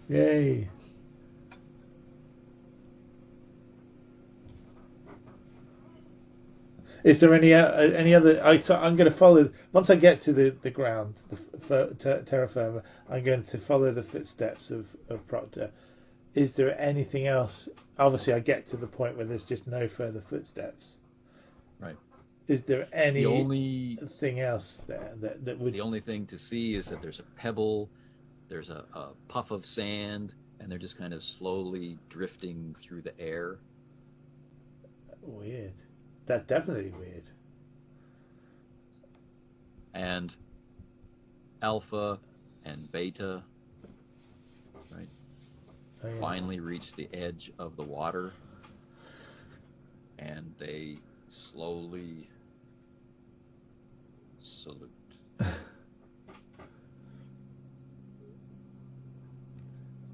Yay. Is there any other? I'm going to follow. Once I get to the ground, terra firma, I'm going to follow the footsteps of Proctor. Is there anything else? Obviously, I get to the point where there's just no further footsteps. Right. Is there anything else there that would? The only thing to see is that there's a pebble, there's a puff of sand, and they're just kind of slowly drifting through the air. Weird. That's definitely weird. And Alpha and Beta, right, Oh, yeah. finally reach the edge of the water, and they slowly salute.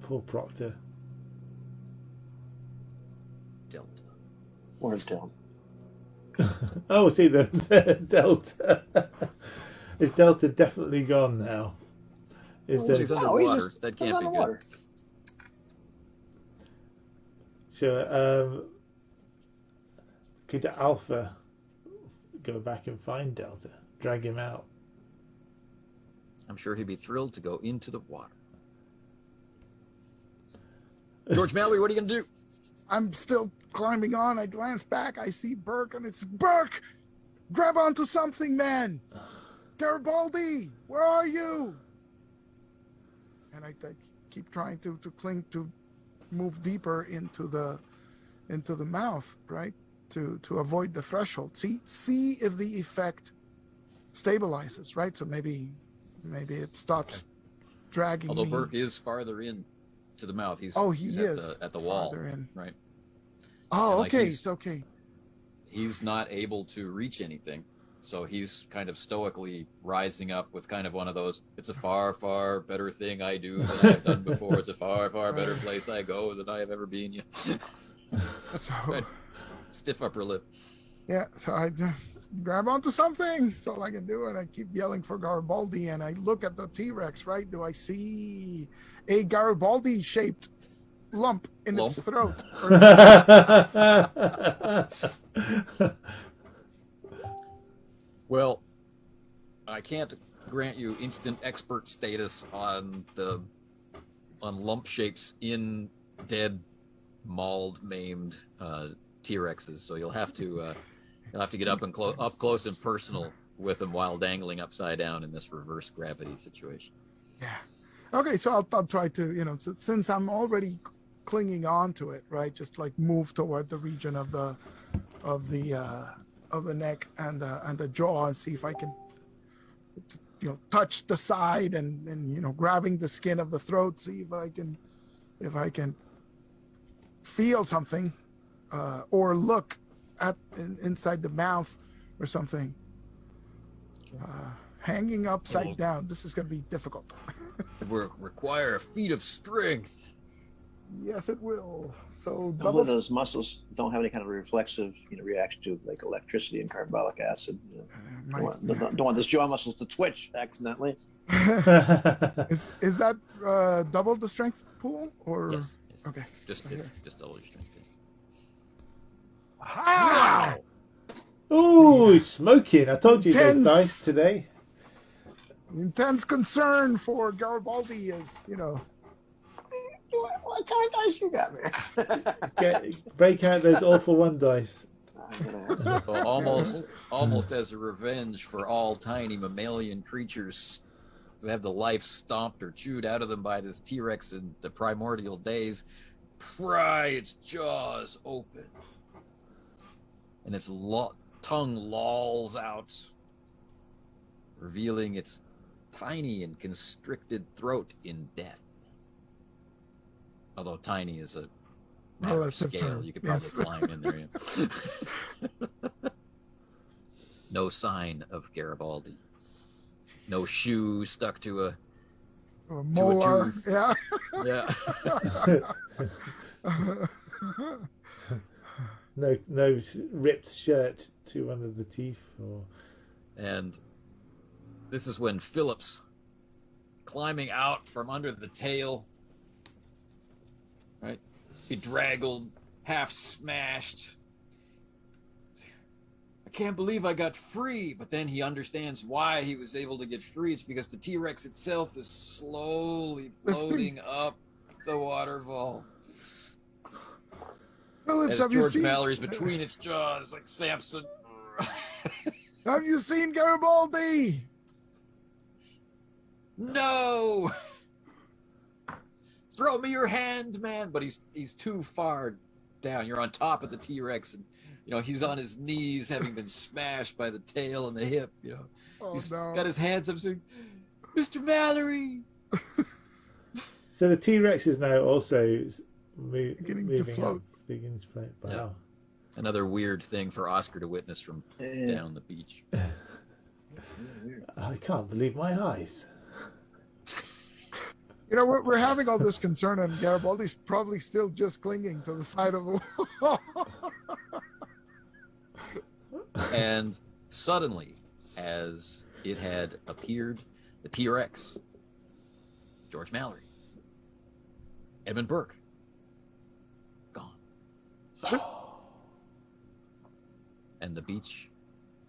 Poor Proctor. Delta. Where's Delta? Oh, see the Delta. Is Delta definitely gone now? Is Well, there? he's Oh, underwater. he's just That can't be underwater. good. So, could Alpha go back and find Delta, drag him out? I'm sure he'd be thrilled to go into the water. George Mallory, what are you going to do? I'm still climbing on. I glance back. I see Burke, and it's Burke. Grab onto something, man. Garibaldi, where are you? And I keep trying to cling to move deeper into the mouth, right? To avoid the threshold. See if the effect stabilizes, right? So maybe it stops dragging Although me. Burke is farther in to the mouth. He's is at the wall, farther in. right? Oh, like okay, he's- it's okay. He's not able to reach anything, so he's kind of stoically rising up with kind of one of those, it's a far, far better thing I do than I've done before. It's a far, far better place I go than I have ever been yet. So Right. Stiff upper lip. yeah, so I grab onto something. That's all I can do, and I keep yelling for Garibaldi. And I look at the T-Rex. Right? Do I see a Garibaldi-shaped lump in its throat? Or Well, I can't grant you instant expert status on lump shapes in dead, mauled, maimed T-Rexes. So you'll have to get up close and personal with them while dangling upside down in this reverse gravity situation. Yeah. Okay, so I'll try to, since I'm already clinging on to it, right? Just like move toward the region of the neck and the jaw, and see if I can, touch the side and grabbing the skin of the throat, see if I can feel something, or look at inside the mouth or something. Hanging upside down. This is going to be difficult. It will require a feat of strength. Yes, it will. So Although those muscles don't have any kind of reflexive reaction to like electricity and carbolic acid. Don't want those jaw muscles to twitch accidentally. Is that double the strength pool or? Yes. Okay. Just double your strength. Aha! Ooh, smoking. I told you those Intense. dice today. Intense concern for Garibaldi is, What kind of dice you got there? Break out those awful one dice. Well, almost as a revenge for all tiny mammalian creatures who have the life stomped or chewed out of them by this T-Rex in the primordial days, pry its jaws open, and its tongue lolls out, revealing its tiny and constricted throat in death. Although tiny is a matter of Relative scale, term, you could probably yes. climb in there. Yeah. No sign of Garibaldi. No shoe stuck to a molar. tooth. Yeah. Yeah. No ripped shirt to one of the teeth, or And this is when Phillips, climbing out from under the tail, right, bedraggled, half smashed. I can't believe I got free, but then he understands why he was able to get free. It's because the T-Rex itself is slowly floating up the waterfall. Phillips, As have you George seen? Mallory's between its jaws like Samson. Have you seen Garibaldi? No! Throw me your hand, man! But he's too far down. You're on top of the T-Rex, and he's on his knees, having been smashed by the tail and the hip. Oh, He's no. got his hands up, saying, "Mr. Mallory." so the T-Rex is now also Beginning to moving float. up, beginning to float. Wow. Yeah. Another weird thing for Oscar to witness from down the beach. I can't believe my eyes. We're having all this concern, and Garibaldi's probably still just clinging to the side of the wall. And suddenly, as it had appeared, the T-Rex, George Mallory, Edmund Burke, gone. And the beach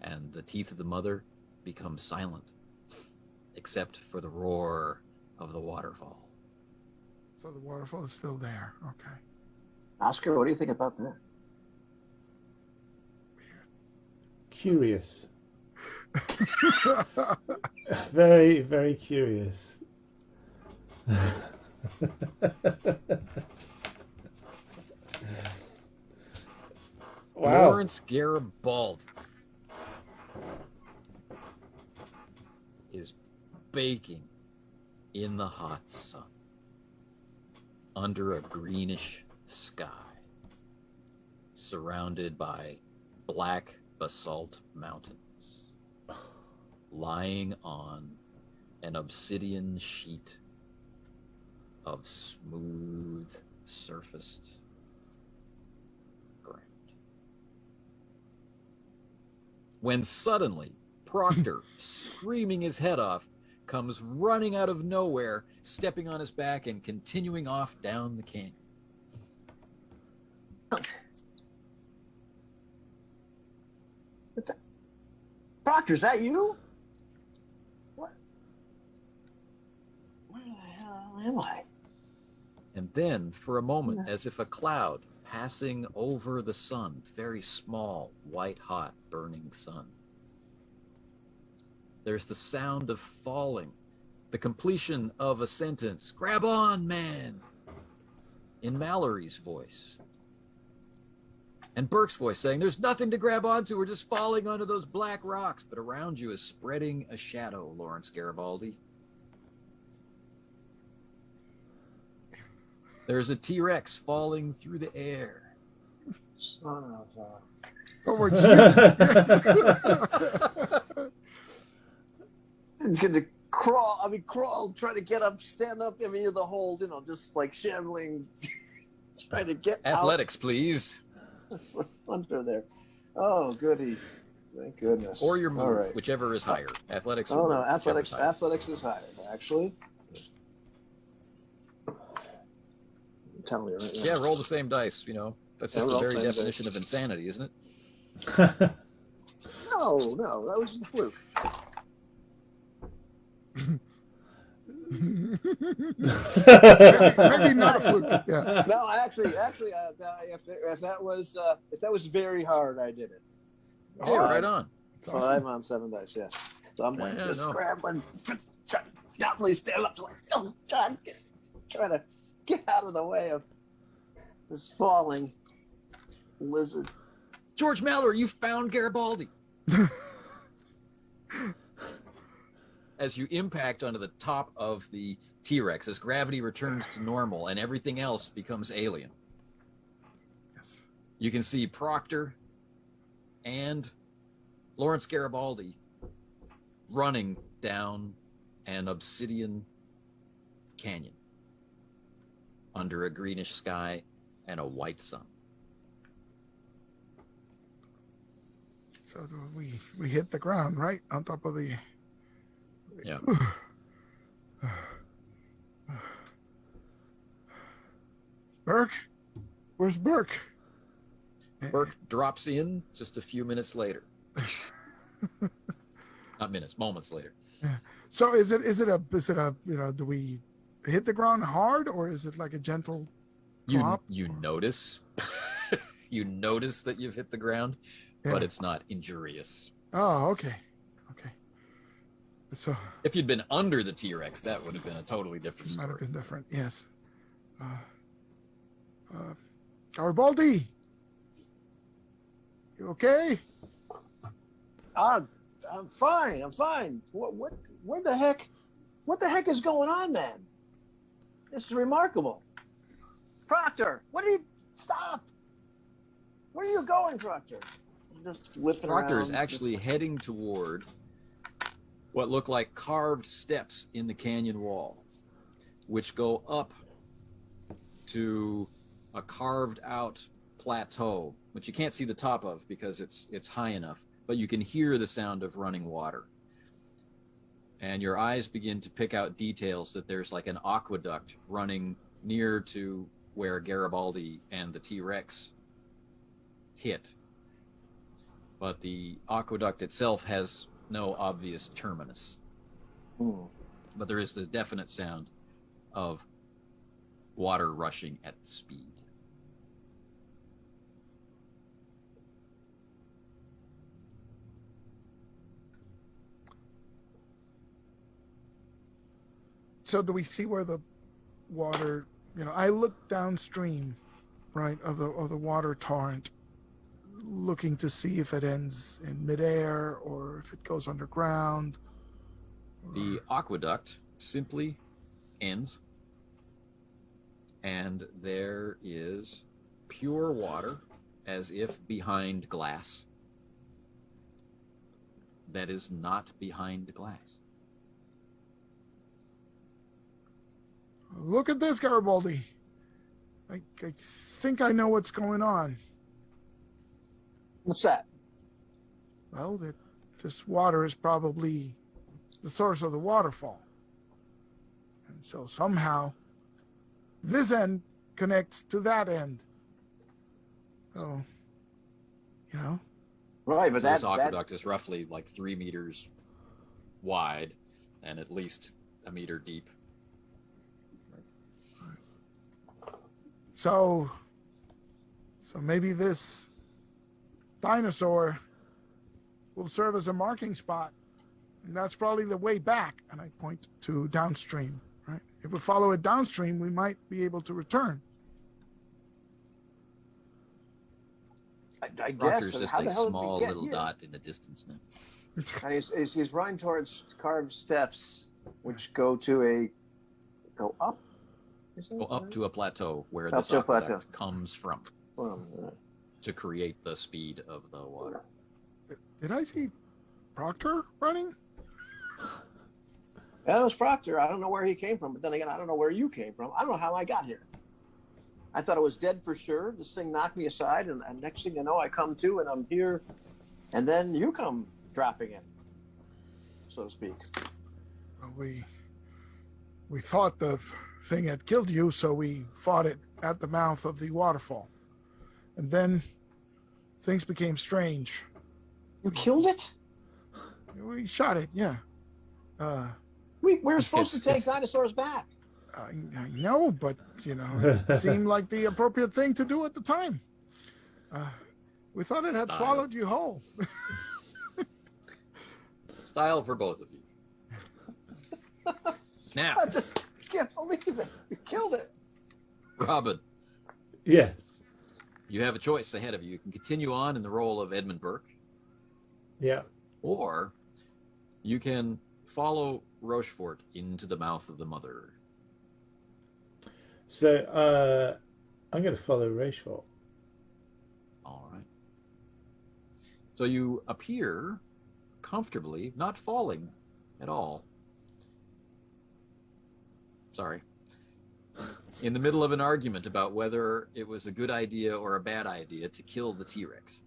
and the teeth of the mother become silent, except for the roar of the waterfall. So the waterfall is still there. Okay. Oscar, what do you think about that? Curious. Very, very curious. Wow. Lawrence Garibaldi is baking in the hot sun under a greenish sky, surrounded by black basalt mountains, lying on an obsidian sheet of smooth surfaced ground. When suddenly Proctor, screaming his head off, comes running out of nowhere, stepping on his back and continuing off down the canyon. Proctor, is that you? What? Where the hell am I? And then, for a moment, as if a cloud passing over the sun, very small, white-hot, burning sun, there's the sound of falling, the completion of a sentence, "Grab on, man," in Mallory's voice. And Burke's voice saying, "There's nothing to grab onto. We're just falling onto those black rocks." But around you is spreading a shadow, Lawrence Garibaldi. There's a T-Rex falling through the air. Son of a... Towards He's going to crawl, try to get up, stand up, the whole, just like shambling, trying to get Athletics, please. out under there. Oh, goody. Thank goodness. Or your move, All right. whichever is higher. Athletics or Oh, no, move, athletics. whichever's higher. Athletics is higher, actually. I'm telling you right now. Yeah, roll the same dice, That's just the roll very same dice. definition of insanity, isn't it? No, that was a fluke. maybe not a fluke. Yeah. No, actually, if that was very hard, I did it. Hey, right on. It's awesome. 5 on 7 dice, yes. So I'm like Yeah, just no. scrambling, not really stand up, like, oh God, trying to get out of the way of this falling lizard. George Mallory, you found Garibaldi. As you impact onto the top of the T-Rex, as gravity returns to normal and everything else becomes alien. Yes. You can see Proctor and Lawrence Garibaldi running down an obsidian canyon under a greenish sky and a white sun. So we hit the ground, right? On top of the... Yeah. Burke? Where's Burke? Burke drops in just a few minutes later. Not minutes, moments later. So is it a do we hit the ground hard, or is it like a gentle drop? You notice you notice that you've hit the ground, but it's not injurious. Oh, okay. So If you'd been under the T-Rex, that would have been a totally different it might have story. been different. Yes. Garibaldi, you okay? I'm fine. What the heck? What the heck is going on, man? This is remarkable. Proctor, stop? Where are you going, Proctor? I'm just whipping Proctor around. is actually heading toward what look like carved steps in the canyon wall, which go up to a carved out plateau, which you can't see the top of because it's high enough, but you can hear the sound of running water. And your eyes begin to pick out details that there's like an aqueduct running near to where Garibaldi and the T-Rex hit. But the aqueduct itself has no obvious terminus. But there is the definite sound of water rushing at speed. So do we see where the water? I look downstream, right, of the water torrent, looking to see if it ends in midair or if it goes underground. The aqueduct simply ends, and there is pure water, as if behind glass, that is not behind glass. Look at this, Garibaldi. I think I know what's going on. What's that? Well, this water is probably the source of the waterfall. And so somehow this end connects to that end. So, Right, but This aqueduct is roughly like 3 meters wide and at least a meter deep. So maybe this dinosaur will serve as a marking spot. And that's probably the way back. And I point to downstream, right? If we follow it downstream, we might be able to return. I guess. Proctor's And just how a the hell did we small get little here? dot in the distance now. And he's running towards carved steps, which go up. Is it? Go up to a plateau where Up this to a plateau. aqueduct comes from to create the speed of the water. Did I see Proctor running? Yeah, it was Proctor. I don't know where he came from, but then again, I don't know where you came from. I don't know how I got here. I thought it was dead for sure. This thing knocked me aside, and next thing you know, I come to, and I'm here, and then you come dropping in, so to speak. Well, we thought the thing had killed you, so we fought it at the mouth of the waterfall. And then things became strange. You killed it? We shot it, yeah. We were supposed to take dinosaurs back. I know, but, it seemed like the appropriate thing to do at the time. We thought it had swallowed you whole. Style for both of you. Now, I just can't believe it. You killed it. Robin, Yes. you have a choice ahead of you. You can continue on in the role of Edmund Burke, Yeah. or you can follow Rochefort into the mouth of the mother. So I'm going to follow Rochefort. All right. So you appear comfortably, not falling at all. Sorry. In the middle of an argument about whether it was a good idea or a bad idea to kill the T-Rex.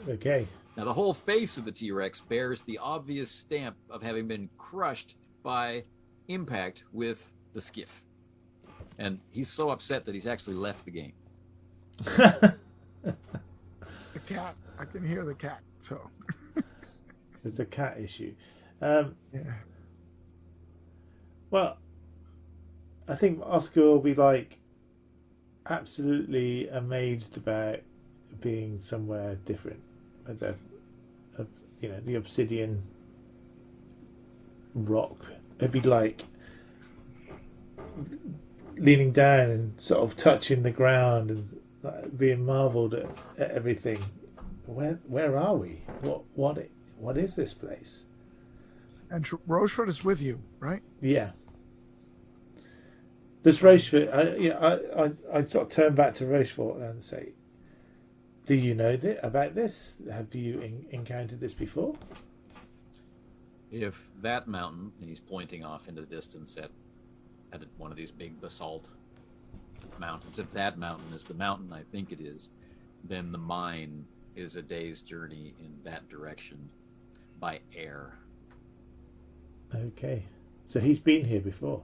Okay. Now, the whole face of the T-Rex bears the obvious stamp of having been crushed by impact with the skiff. And he's so upset that he's actually left the game. The cat. I can hear the cat, so. There's a cat issue. Yeah. Well, I think Oscar will be like absolutely amazed about being somewhere different. The obsidian rock. It'd be like leaning down and sort of touching the ground and being marvelled at everything. Where are we? What is this place? And Rochefort is with you, right? Yeah. This Rochefort, I'd sort of turn back to Rochefort and say, do you know about this? Have you encountered this before? If that mountain, and he's pointing off into the distance at one of these big basalt mountains, if that mountain is the mountain I think it is, then the mine is a day's journey in that direction by air. Okay. So he's been here before.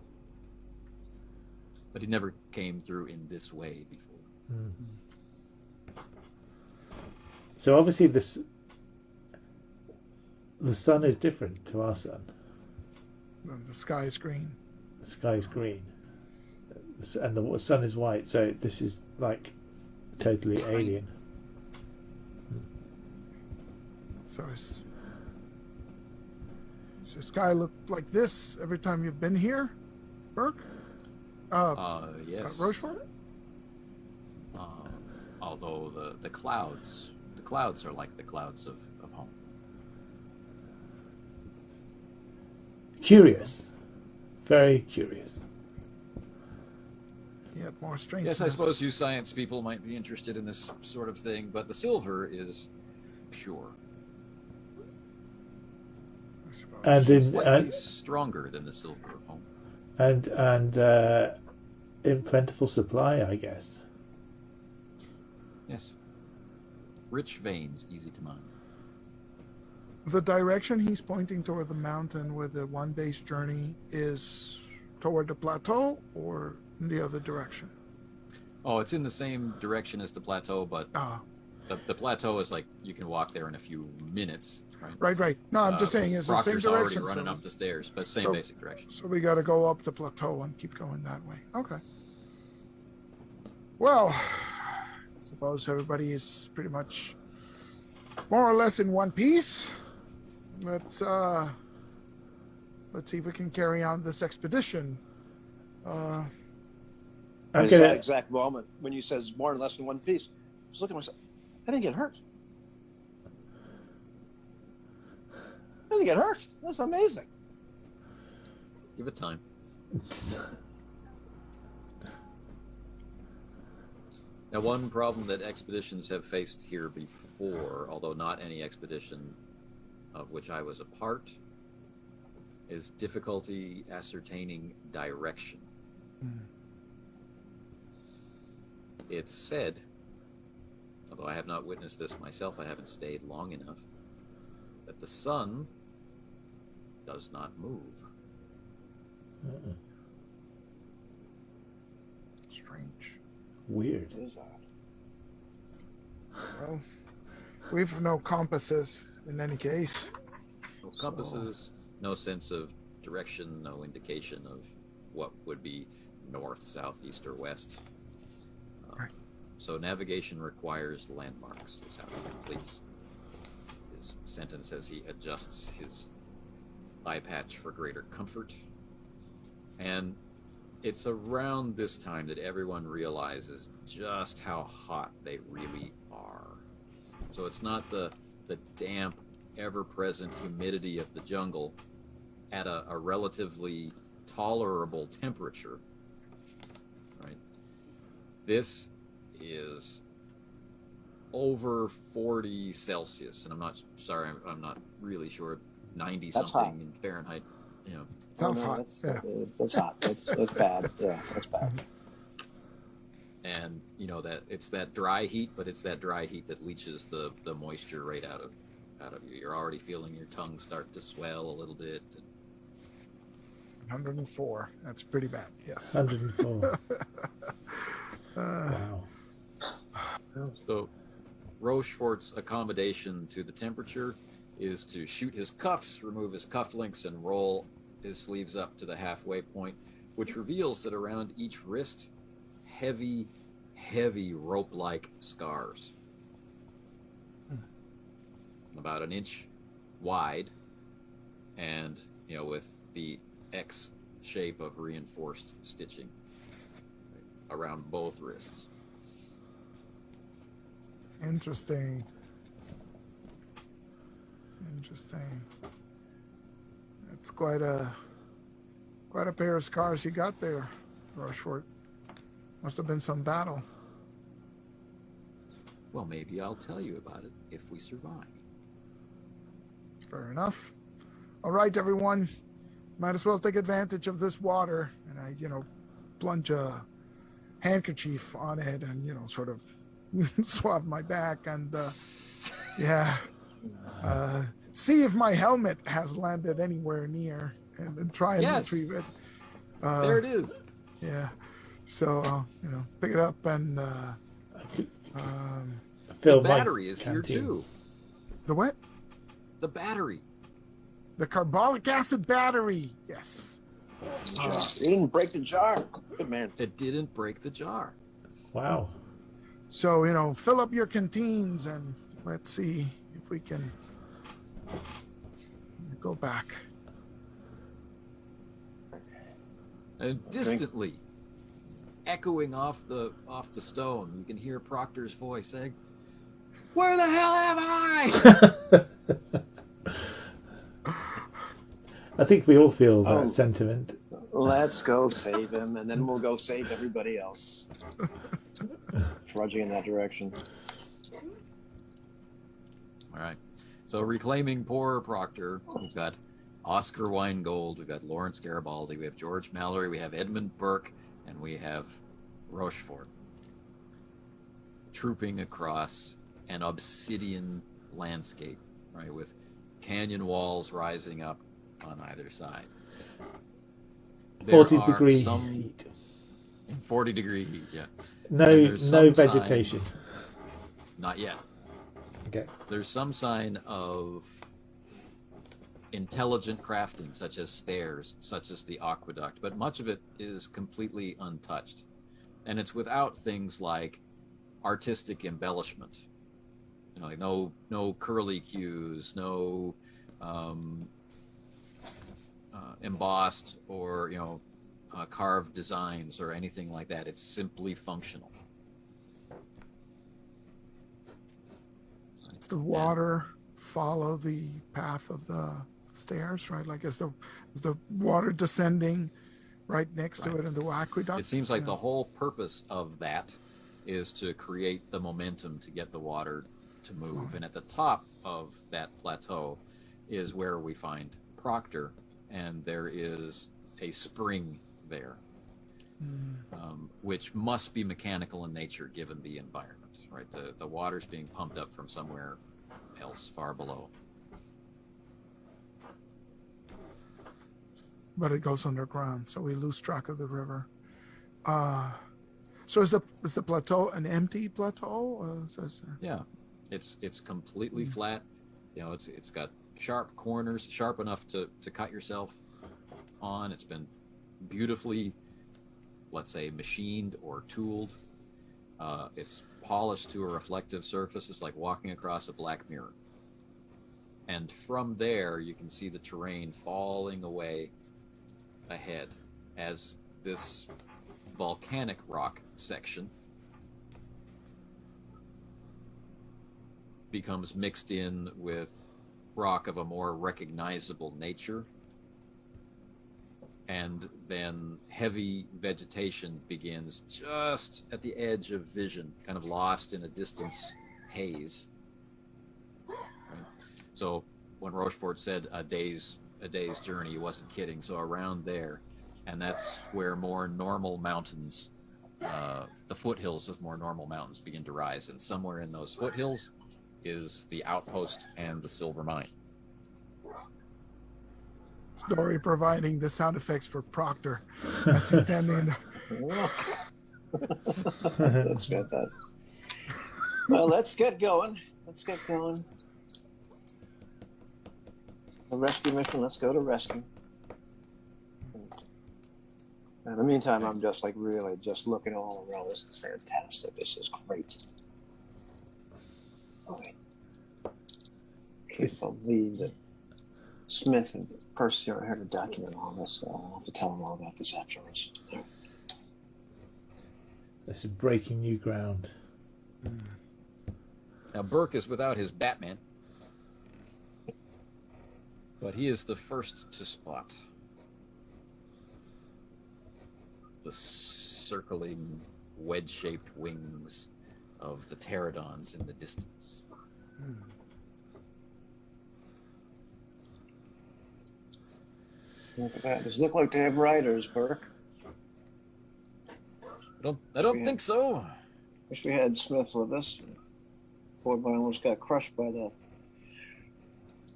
But he never came through in this way before. Mm-hmm. So obviously the sun is different to our sun. The sky is green. The sky is green. And the sun is white. So this is like totally alien. So does the sky look like this every time you've been here, Burke? Yes. Rochefort? Although the clouds are like the clouds of home. Curious. Very curious. Yet more strangeness. Yes, I suppose you science people might be interested in this sort of thing, but the silver is pure. I suppose. And Slightly stronger than the silver of home. and in plentiful supply, I guess. Yes. Rich veins, easy to mine. The direction he's pointing toward the mountain where the one day's journey is toward the plateau or in the other direction? Oh, it's in the same direction as the plateau, but Ah, the plateau is like you can walk there in a few minutes, right? right. No, I'm just saying it's the same Proctor's already direction. running up the stairs, but same so- basic direction. So we got to go up the plateau and keep going that way. Okay. Well, I suppose everybody is pretty much more or less in one piece. Let's see if we can carry on this expedition. I'm It's that gonna. exact moment when you says more or less in one piece. just looking at myself. I didn't get hurt. I didn't get hurt. That's amazing. Give it time. Now, one problem that expeditions have faced here before, although not any expedition of which I was a part, is difficulty ascertaining direction. It's said, although I have not witnessed this myself, I haven't stayed long enough, that the sun does not move. Strange. Weird. It is odd. Well, we've no compasses in any case. No compasses, no sense of direction, no indication of what would be north, south, east, or west. Right. So navigation requires landmarks, is how he completes his sentence as he adjusts his eye patch for greater comfort. And it's around this time that everyone realizes just how hot they really are. So it's not the damp, ever-present humidity of the jungle at a relatively tolerable temperature, right? This is over 40 Celsius, and I'm not really sure, 90 That's something hot. in Fahrenheit, you know. Sounds no, hot. That's hot. That's bad. Yeah, that's bad. And you know that it's that dry heat, but it's that dry heat that leaches the moisture right out of you. You're already feeling your tongue start to swell a little bit. 104. That's pretty bad. Yes. 104. Wow. So Rochefort's accommodation to the temperature is to shoot his cuffs, remove his cufflinks, and roll his sleeves up to the halfway point, which reveals that around each wrist, heavy rope-like scars. About an inch wide, and with the X shape of reinforced stitching around both wrists. Interesting. It's quite a pair of scars you got there, Rochefort. Must have been some battle. Well, maybe I'll tell you about it if we survive. Fair enough. All right, everyone. Might as well take advantage of this water. And I, plunge a handkerchief on it and, sort of swab my back and, see if my helmet has landed anywhere near and then try and retrieve it. There it is. Yeah. So, pick it up and, the battery is here too. The what? The battery. The carbolic acid battery. Yes. You didn't break the jar. Good man. It didn't break the jar. Wow. So, fill up your canteens and let's see if we can go back. And distantly, echoing off the stone, you can hear Proctor's voice saying, "Where the hell am I?" I think we all feel that sentiment. Let's go save him, and then we'll go save everybody else. Trudging in that direction. All right. So reclaiming poor Proctor, we've got Oscar Winegold, we've got Lawrence Garibaldi, we have George Mallory, we have Edmund Burke, and we have Rochefort trooping across an obsidian landscape, right, with canyon walls rising up on either side. 40-degree heat. 40-degree heat, yeah. No vegetation. Not yet. Okay. There's some sign of intelligent crafting, such as stairs, such as the aqueduct, but much of it is completely untouched. And it's without things like artistic embellishment. Like no curly cues, no embossed or carved designs or anything like that. It's simply functional. Does the water follow the path of the stairs, right? Like is the water descending right next to it in the aqueduct? It seems like the whole purpose of that is to create the momentum to get the water to move. And at the top of that plateau is where we find Proctor, and there is a spring there, which must be mechanical in nature given the environment, right? The water's being pumped up from somewhere else far below. But it goes underground, so we lose track of the river. So is the plateau an empty plateau? Yeah, it's completely flat. You know, it's got sharp corners, sharp enough to cut yourself on. It's been beautifully, let's say, machined or tooled. It's polished to a reflective surface. It's like walking across a black mirror. And from there, you can see the terrain falling away ahead as this volcanic rock section becomes mixed in with rock of a more recognizable nature, and then heavy vegetation begins just at the edge of vision, kind of lost in a distance haze. Right? So when Rochefort said a day's journey, he wasn't kidding. So around there, and that's where more normal mountains, the foothills of more normal mountains begin to rise, and somewhere in those foothills is the outpost and the silver mine. Story providing the sound effects for Proctor as he's standing in the... That's fantastic. Well, let's get going. The rescue mission, let's go to rescue. In the meantime, I'm just like really just looking all around. This is fantastic. This is great. Okay. Can't believe that Smith and Percy are here to document all this. I'll have to tell them all about this afterwards. This is breaking new ground. Now, Burke is without his Batman, but he is the first to spot the circling, wedge-shaped wings of the pterodons in the distance. Look at that. Does it look like they have riders, Burke? I don't think so. Wish we had Smith with us. Boy, I almost got crushed by that.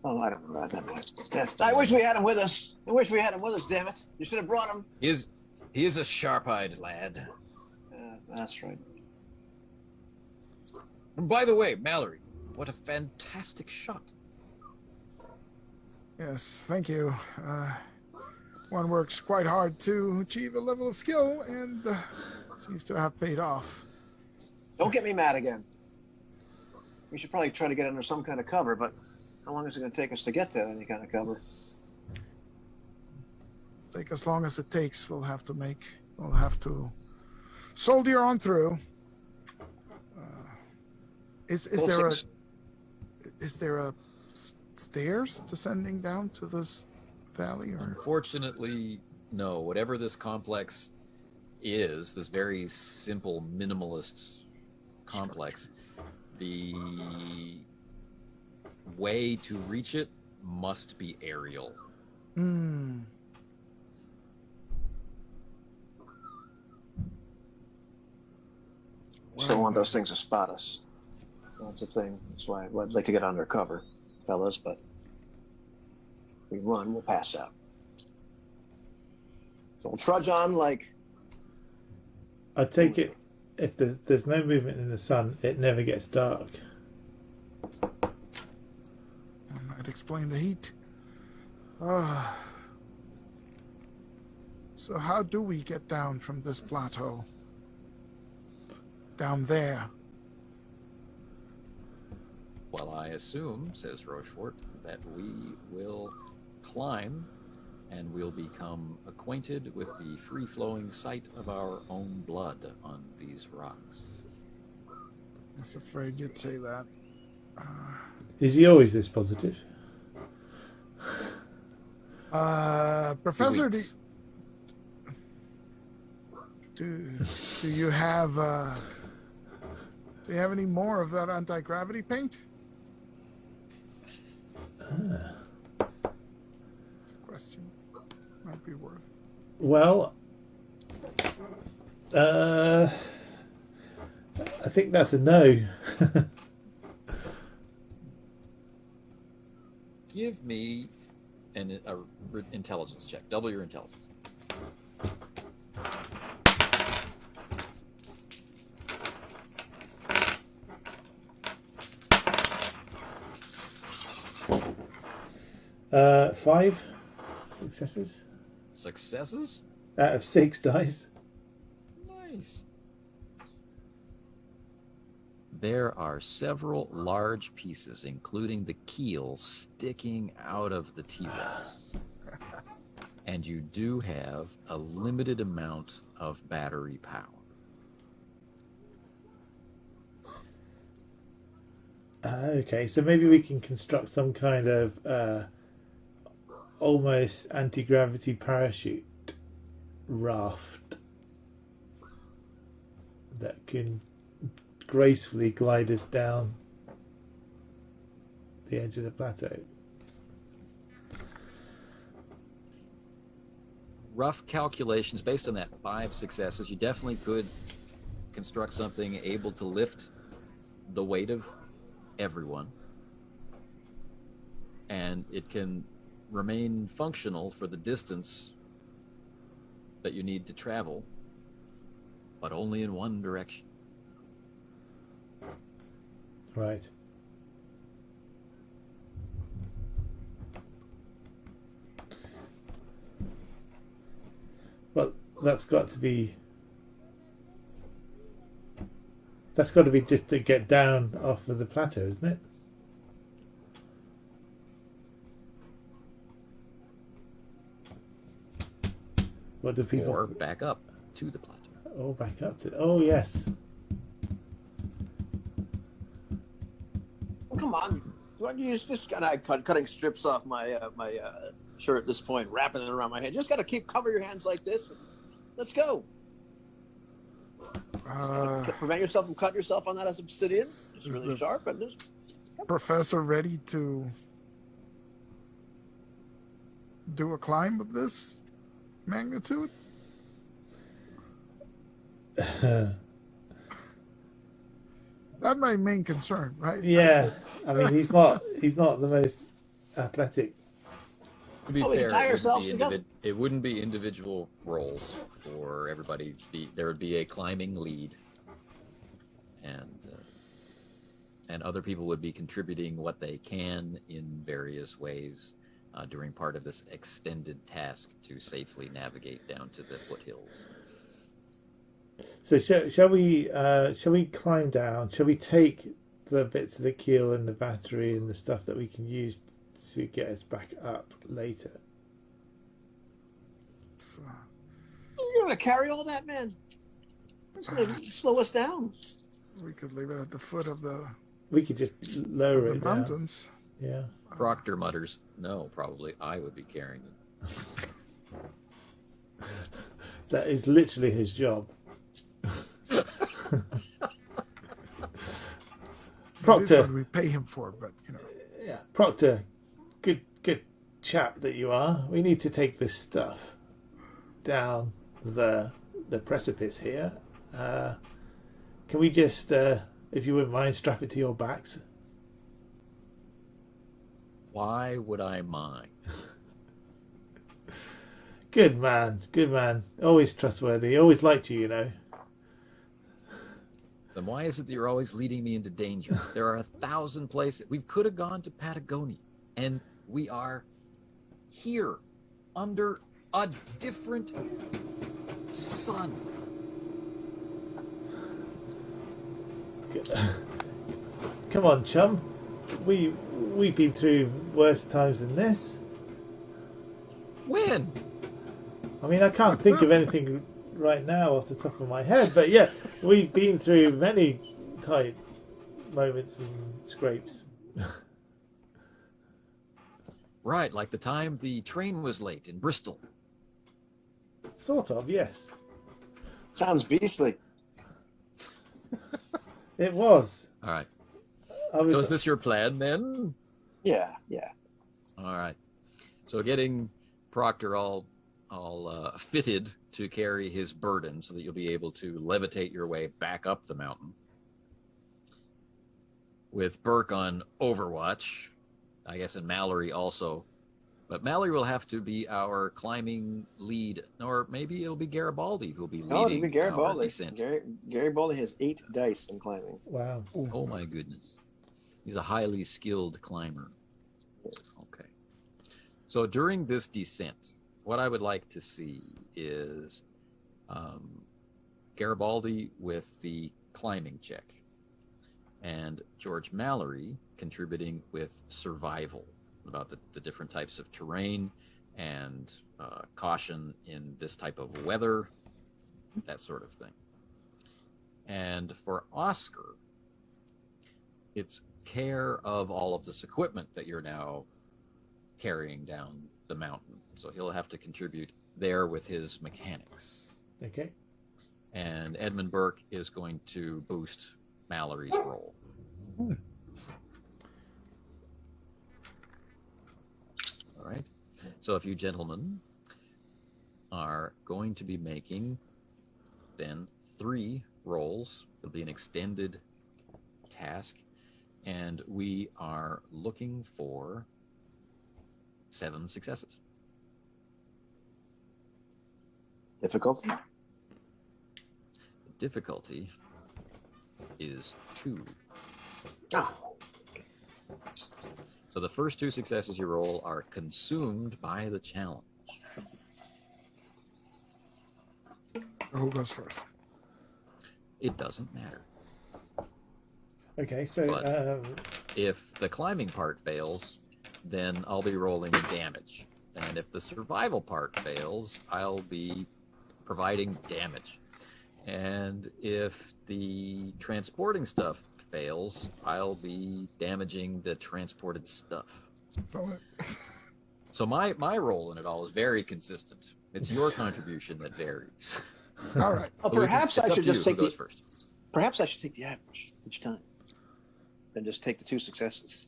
Oh, I don't know that. I wish we had him with us. Damn it. You should have brought him. He is a sharp-eyed lad. That's right. And by the way, Mallory, what a fantastic shot. Yes, thank you. One works quite hard to achieve a level of skill, and seems to have paid off. Don't get me mad again. We should probably try to get under some kind of cover, but how long is it going to take us to get to any kind of cover? Take as long as it takes. We'll have to soldier on through. Is there a stairs descending down to this valley? Or? Unfortunately, no. Whatever this complex is, this very simple minimalist complex, the way to reach it must be aerial. Still want those things to spot us. That's the thing. That's why I'd like to get under cover, fellas, but if we run, we'll pass out. So we'll trudge on like... I take it, if there's no movement in the sun, it never gets dark. That might explain the heat. So how do we get down from this plateau? Down there. Well, I assume, says Rochefort, that we will climb and we'll become acquainted with the free-flowing sight of our own blood on these rocks. I was afraid you'd say that. Is he always this positive? Professor, weeks. do you have any more of that anti-gravity paint? That's a question. Might be worth. Well, I think that's a no. Give me an intelligence check. Double your intelligence. Five successes Successes? out of 6 dice. Nice. There are several large pieces, including the keel, sticking out of the T-Rex. And you do have a limited amount of battery power. Okay, so maybe we can construct some kind of almost anti-gravity parachute raft that can gracefully glide us down the edge of the plateau. Rough calculations based on that 5 successes, you definitely could construct something able to lift the weight of everyone, and it can remain functional for the distance that you need to travel, but only in one direction. Right. Well, that's got to be just to get down off of the plateau, isn't it? What do people? Or back up to the plateau. Oh, back up to. Oh, yes. Come on, why don't you just kind of cutting strips off my shirt at this point, wrapping it around my head. You just got to cover your hands like this. And let's go. Prevent yourself from cutting yourself on that as obsidian. It's really sharp. And just... Professor ready to do a climb of this magnitude? That's my main concern, right? Yeah, I mean he's not the most athletic. To be we fair, can tie ourselves together. it wouldn't be individual roles for everybody. There would be a climbing lead, and other people would be contributing what they can in various ways during part of this extended task to safely navigate down to the foothills. So shall we climb down? Shall we take the bits of the keel and the battery and the stuff that we can use to get us back up later? You're going to carry all that, man. It's going to slow us down. We could leave it at the foot of the We could just lower it down. mountains. Yeah. Proctor mutters, "No, probably I would be carrying it." That is literally his job. Proctor, what we pay him for, but yeah, Proctor, good chap that you are. We need to take this stuff down the precipice here. Can we just, if you wouldn't mind, strap it to your backs? Why would I mind? Good man. Always trustworthy. Always liked you, you know. Then why is it that you're always leading me into danger? There are 1,000 places. We could have gone to Patagonia, and we are here under a different sun. Come on, chum. We've been through worse times than this. When? I mean, I can't think of anything right now off the top of my head, but yeah, we've been through many tight moments and scrapes Right, like the time the train was late in Bristol. Sort of, yes. Sounds beastly. It was. All right. I was So is this your plan then? Yeah, yeah. All right. So getting Proctor all fitted to carry his burden so that you'll be able to levitate your way back up the mountain. With Burke on Overwatch, I guess, and Mallory also. But Mallory will have to be our climbing lead, or maybe it'll be Garibaldi who'll be No, it'll leading be our Garibaldi. descent. Garibaldi has 8 dice in climbing. wow. Oh my goodness. He's a highly skilled climber. Okay. So during this descent, what I would like to see is Garibaldi with the climbing check and George Mallory contributing with survival, about the different types of terrain and caution in this type of weather, that sort of thing. And for Oscar, it's care of all of this equipment that you're now carrying down the mountain. So he'll have to contribute there with his mechanics. Okay. And Edmund Burke is going to boost Mallory's roll. All right. So if you gentlemen are going to be making then 3 rolls, it'll be an extended task, and we are looking for 7 successes. Difficulty? The difficulty is 2. Oh. So the first 2 successes you roll are consumed by the challenge. Who goes first? It doesn't matter. Okay, so But- If the climbing part fails, then I'll be rolling damage. And if the survival part fails, I'll be providing damage. And if the transporting stuff fails, I'll be damaging the transported stuff. So my role in it all is very consistent. It's your contribution that varies. All right. Well, So perhaps I should just take goes the. first. Perhaps I should take the average each time, and just take the 2 successes.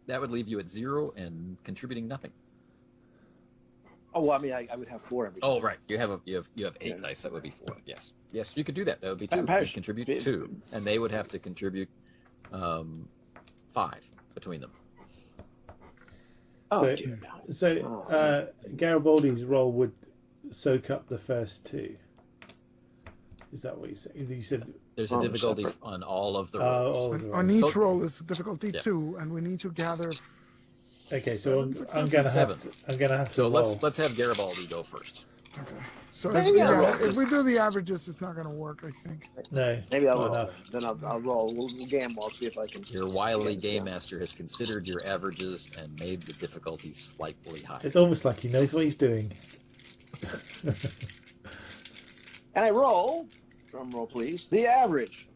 That would leave you at 0 and contributing nothing. Oh well, I mean, I would have 4 every time. Oh, right. You have 8 Yeah. dice. That would be 4. Yes. Yes, you could do that. That would be 2. Perhaps- You'd contribute 2, and they would have to contribute 5 between them. Oh, So- dear God. So Garibaldi's roll would soak up the first 2. Is that what you said? You said There's a Oh, difficulty separate. on all of the all rolls. of the On rolls. each roll is difficulty Yeah. 2, and we need to gather. Okay, so I'm successes. gonna have 7. to So roll. let's have Garibaldi go first. Okay. So Maybe if we, I'll roll. if we do the averages, it's not going to work, I think. No, Maybe I'll not roll. enough. Then I'll roll. We'll gamble. I'll see if I can. Your wily Yeah, game yeah. master has considered your averages and made the difficulty slightly higher. It's almost like he knows what he's doing. And I roll. Drum roll, please. The average.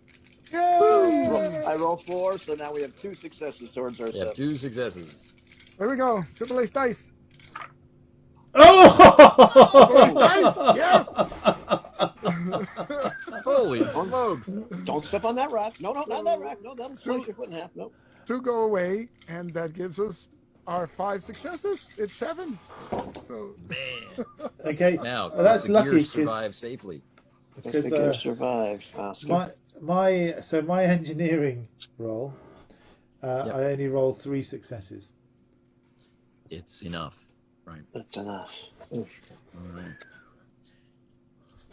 Yay! I roll 4, so now we have 2 successes towards our We have 7. 2 successes. There we go. Triple Ace dice. Oh! Nice, yes! Holy smokes! Don't step on that rock. No, not that rock. No, that'll slice your foot in half. No. 2 go away, and that gives us our 5 successes. It's 7. So Man. Okay, Now, well, that's the lucky gears 'cause- survive safely. Guess the gear survive. my engineering roll, Yep. I only rolled 3 successes. It's enough, right? That's enough. All right.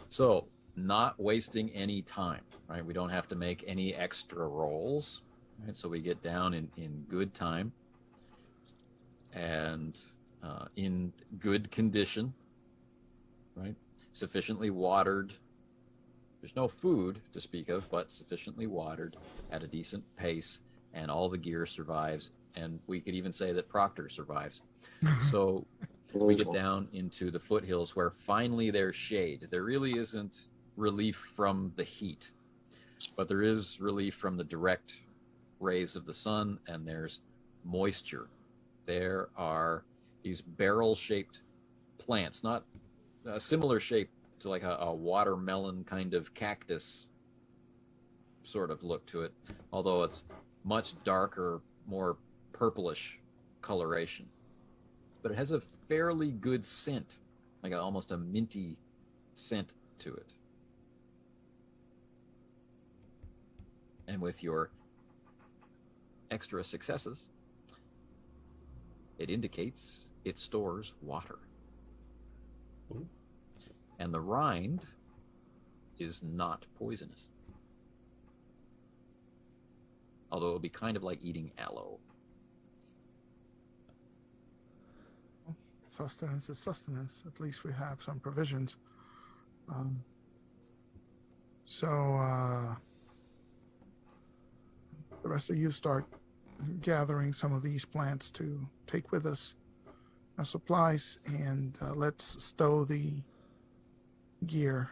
So, not wasting any time, right? We don't have to make any extra rolls, right? So we get down in good time and in good condition, right? Sufficiently watered. There's no food to speak of, but sufficiently watered at a decent pace, and all the gear survives. And we could even say that Proctor survives. So we get down into the foothills where finally there's shade. There really isn't relief from the heat. but there is relief from the direct rays of the sun, and there's moisture. There are these barrel-shaped plants, not a similar shape to like a watermelon kind of cactus sort of look to it, although it's much darker, more purplish coloration. But it has a fairly good scent, like almost a minty scent to it. And with your extra successes, it indicates it stores water. Ooh. And the rind is not poisonous. Although it would be kind of like eating aloe. Sustenance is sustenance. At least we have some provisions. So the rest of you start gathering some of these plants to take with us as supplies, and let's stow the gear.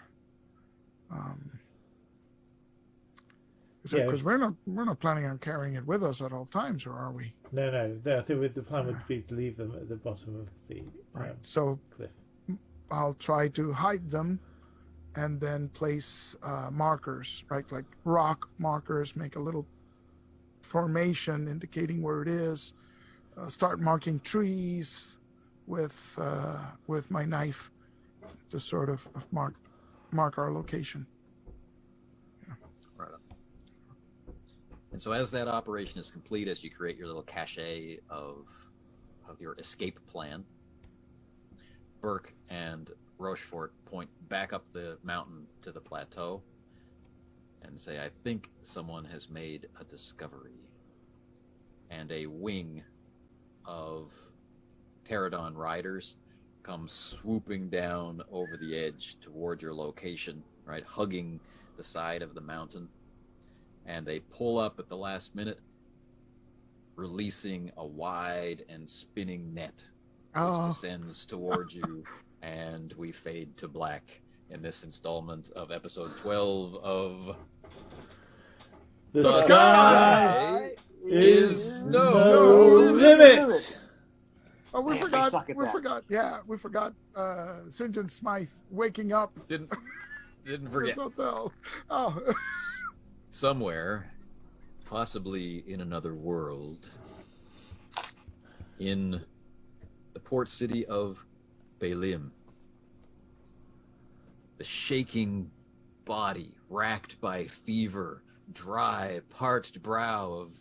Yeah. Because we're not planning on carrying it with us at all times, or are we? No. I think the plan would be to leave them at the bottom of the Right. So cliff. I'll try to hide them and then place markers, right? Like rock markers, make a little formation indicating where it is. Start marking trees with my knife to sort of mark our location. Right. And so as that operation is complete, as you create your little cache of your escape plan, Burke and Rochefort point back up the mountain to the plateau and say, I think someone has made a discovery. And a wing of pterodon riders come swooping down over the edge toward your location, right, hugging the side of the mountain. And they pull up at the last minute, releasing a wide and spinning net, which descends towards you, and we fade to black in this installment of episode 12 of The sky is no limit. Oh, we Man, they forgot. suck at We that. forgot. Yeah, we forgot. St. John Smythe waking up didn't at forget. the hotel. Oh, Somewhere, possibly in another world, in the port city of Balim, the shaking body racked by fever, dry, parched brow of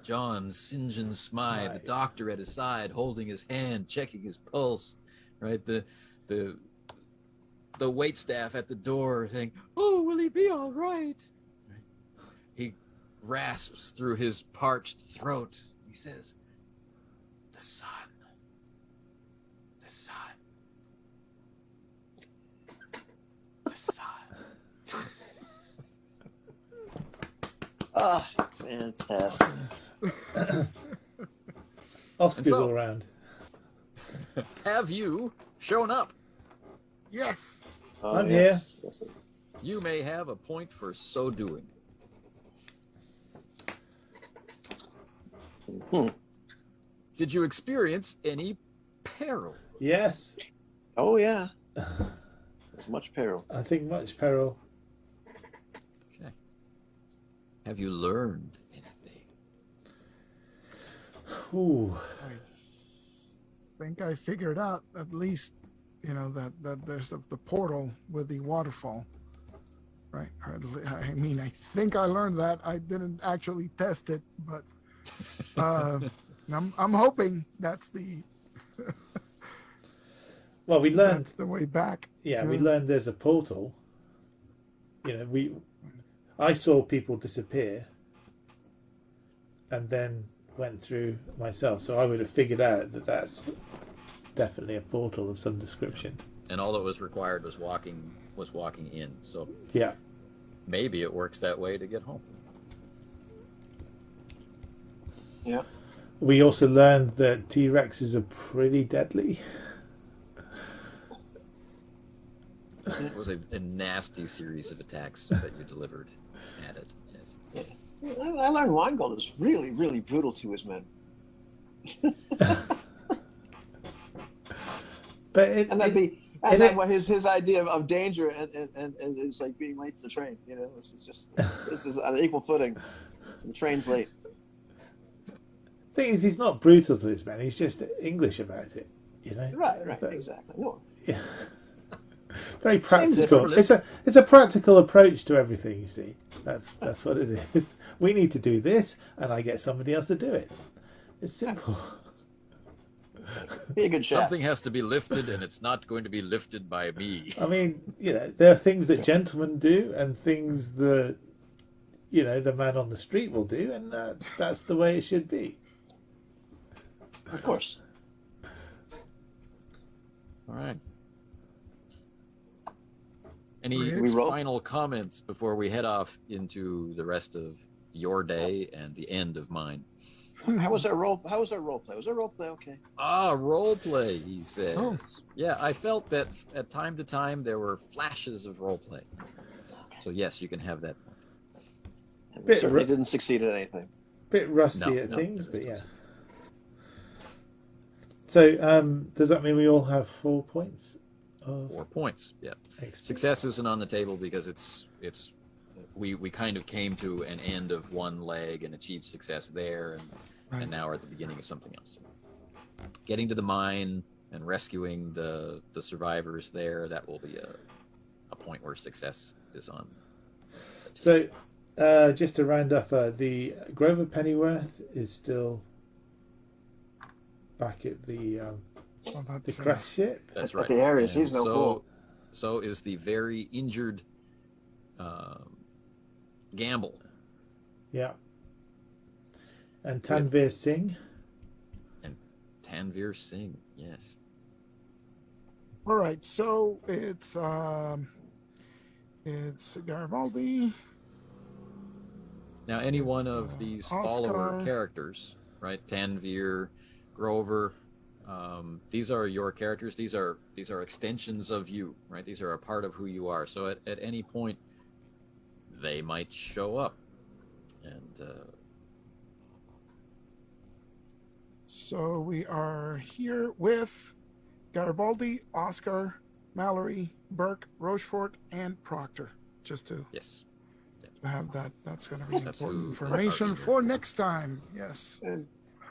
John St. John Smythe, the doctor at his side, holding his hand, checking his pulse, right? The waitstaff at the door saying, "Oh, will he be all right?" He rasps through his parched throat. He says, the sun. The sun. The sun. Ah, fantastic. Oscars so- all around. Have you shown up? yes. Oh, I'm yes. Yes. You may have a point for so doing. Hmm. Did you experience any peril? Yes. Oh, yeah. There's much peril. I think much peril. Okay. Have you learned anything? Ooh. I think I figured out at least, that there's the portal with the waterfall. Right. I mean, I think I learned that. I didn't actually test it, but I'm hoping that's the Well, we learned. that's the way back. Yeah, we learned there's a portal. I saw people disappear, and then went through myself. So I would have figured out that that's definitely a portal of some description. And all that was required was walking in. So Yeah. maybe it works that way to get home. Yeah. We also learned that T-Rexes are pretty deadly. It was a nasty series of attacks that you delivered. added. Yes. I learned Winegold is really, really brutal to his men. But what his idea of danger and it's like being late for the train. You know, this is on an equal footing. The train's late. Thing is, he's not brutal to his men. He's just English about it. You know. Right. Exactly. No. Yeah. Very Same practical. difference. It's a practical approach to everything. You see, that's what it is. We need to do this, and I get somebody else to do it. It's simple. Be a good chef. Something has to be lifted, and it's not going to be lifted by me. I mean, there are things that gentlemen do, and things that the man on the street will do, and that's the way it should be. Of course. All right. Any We final comments before we head off into the rest of your day and the end of mine? How was our role play? Was our role play okay? Role play, he says. Oh. Yeah, I felt that at time to time there were flashes of role play. So yes, you can have that. And we certainly didn't succeed at anything. Bit rusty at No, things, but yeah. So does that mean we all have 4 points? 4 points. Yeah. Experience? Success isn't on the table because we kind of came to an end of one leg and achieved success there, and now we're at the beginning of something else. Getting to the mine and rescuing the survivors there, that will be a point where success is on. So just to round up, the Grover Pennyworth is still back at the crash ship. That's At right. the areas, he's no so, fool. So is the very injured Gamble. Yeah. And Tanvir Singh. And Tanvir Singh, yes. All right, so it's Garibaldi. Now, any one of these follower Oscar. characters, right? Tanvir, Grover, these are your characters. These are extensions of you, right? These are a part of who you are. So at any point, they might show up, and So we are here with Garibaldi, Oscar, Mallory, Burke, Rochefort, and Proctor. Just to yes, have that. That's going to be That's important who information are for here. next time. Yes. And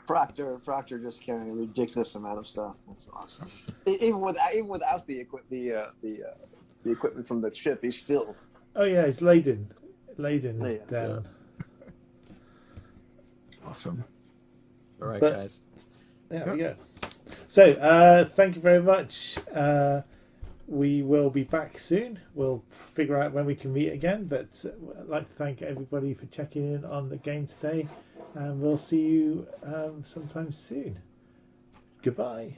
Proctor just carrying a ridiculous amount of stuff. That's awesome. Even without the equipment from the ship, he's still. Oh yeah, it's laden Yeah. down. Awesome. all right, But- guys. There we go. So thank you very much. We will be back soon. We'll figure out when we can meet again. But I'd like to thank everybody for checking in on the game today, and we'll see you sometime soon. Goodbye.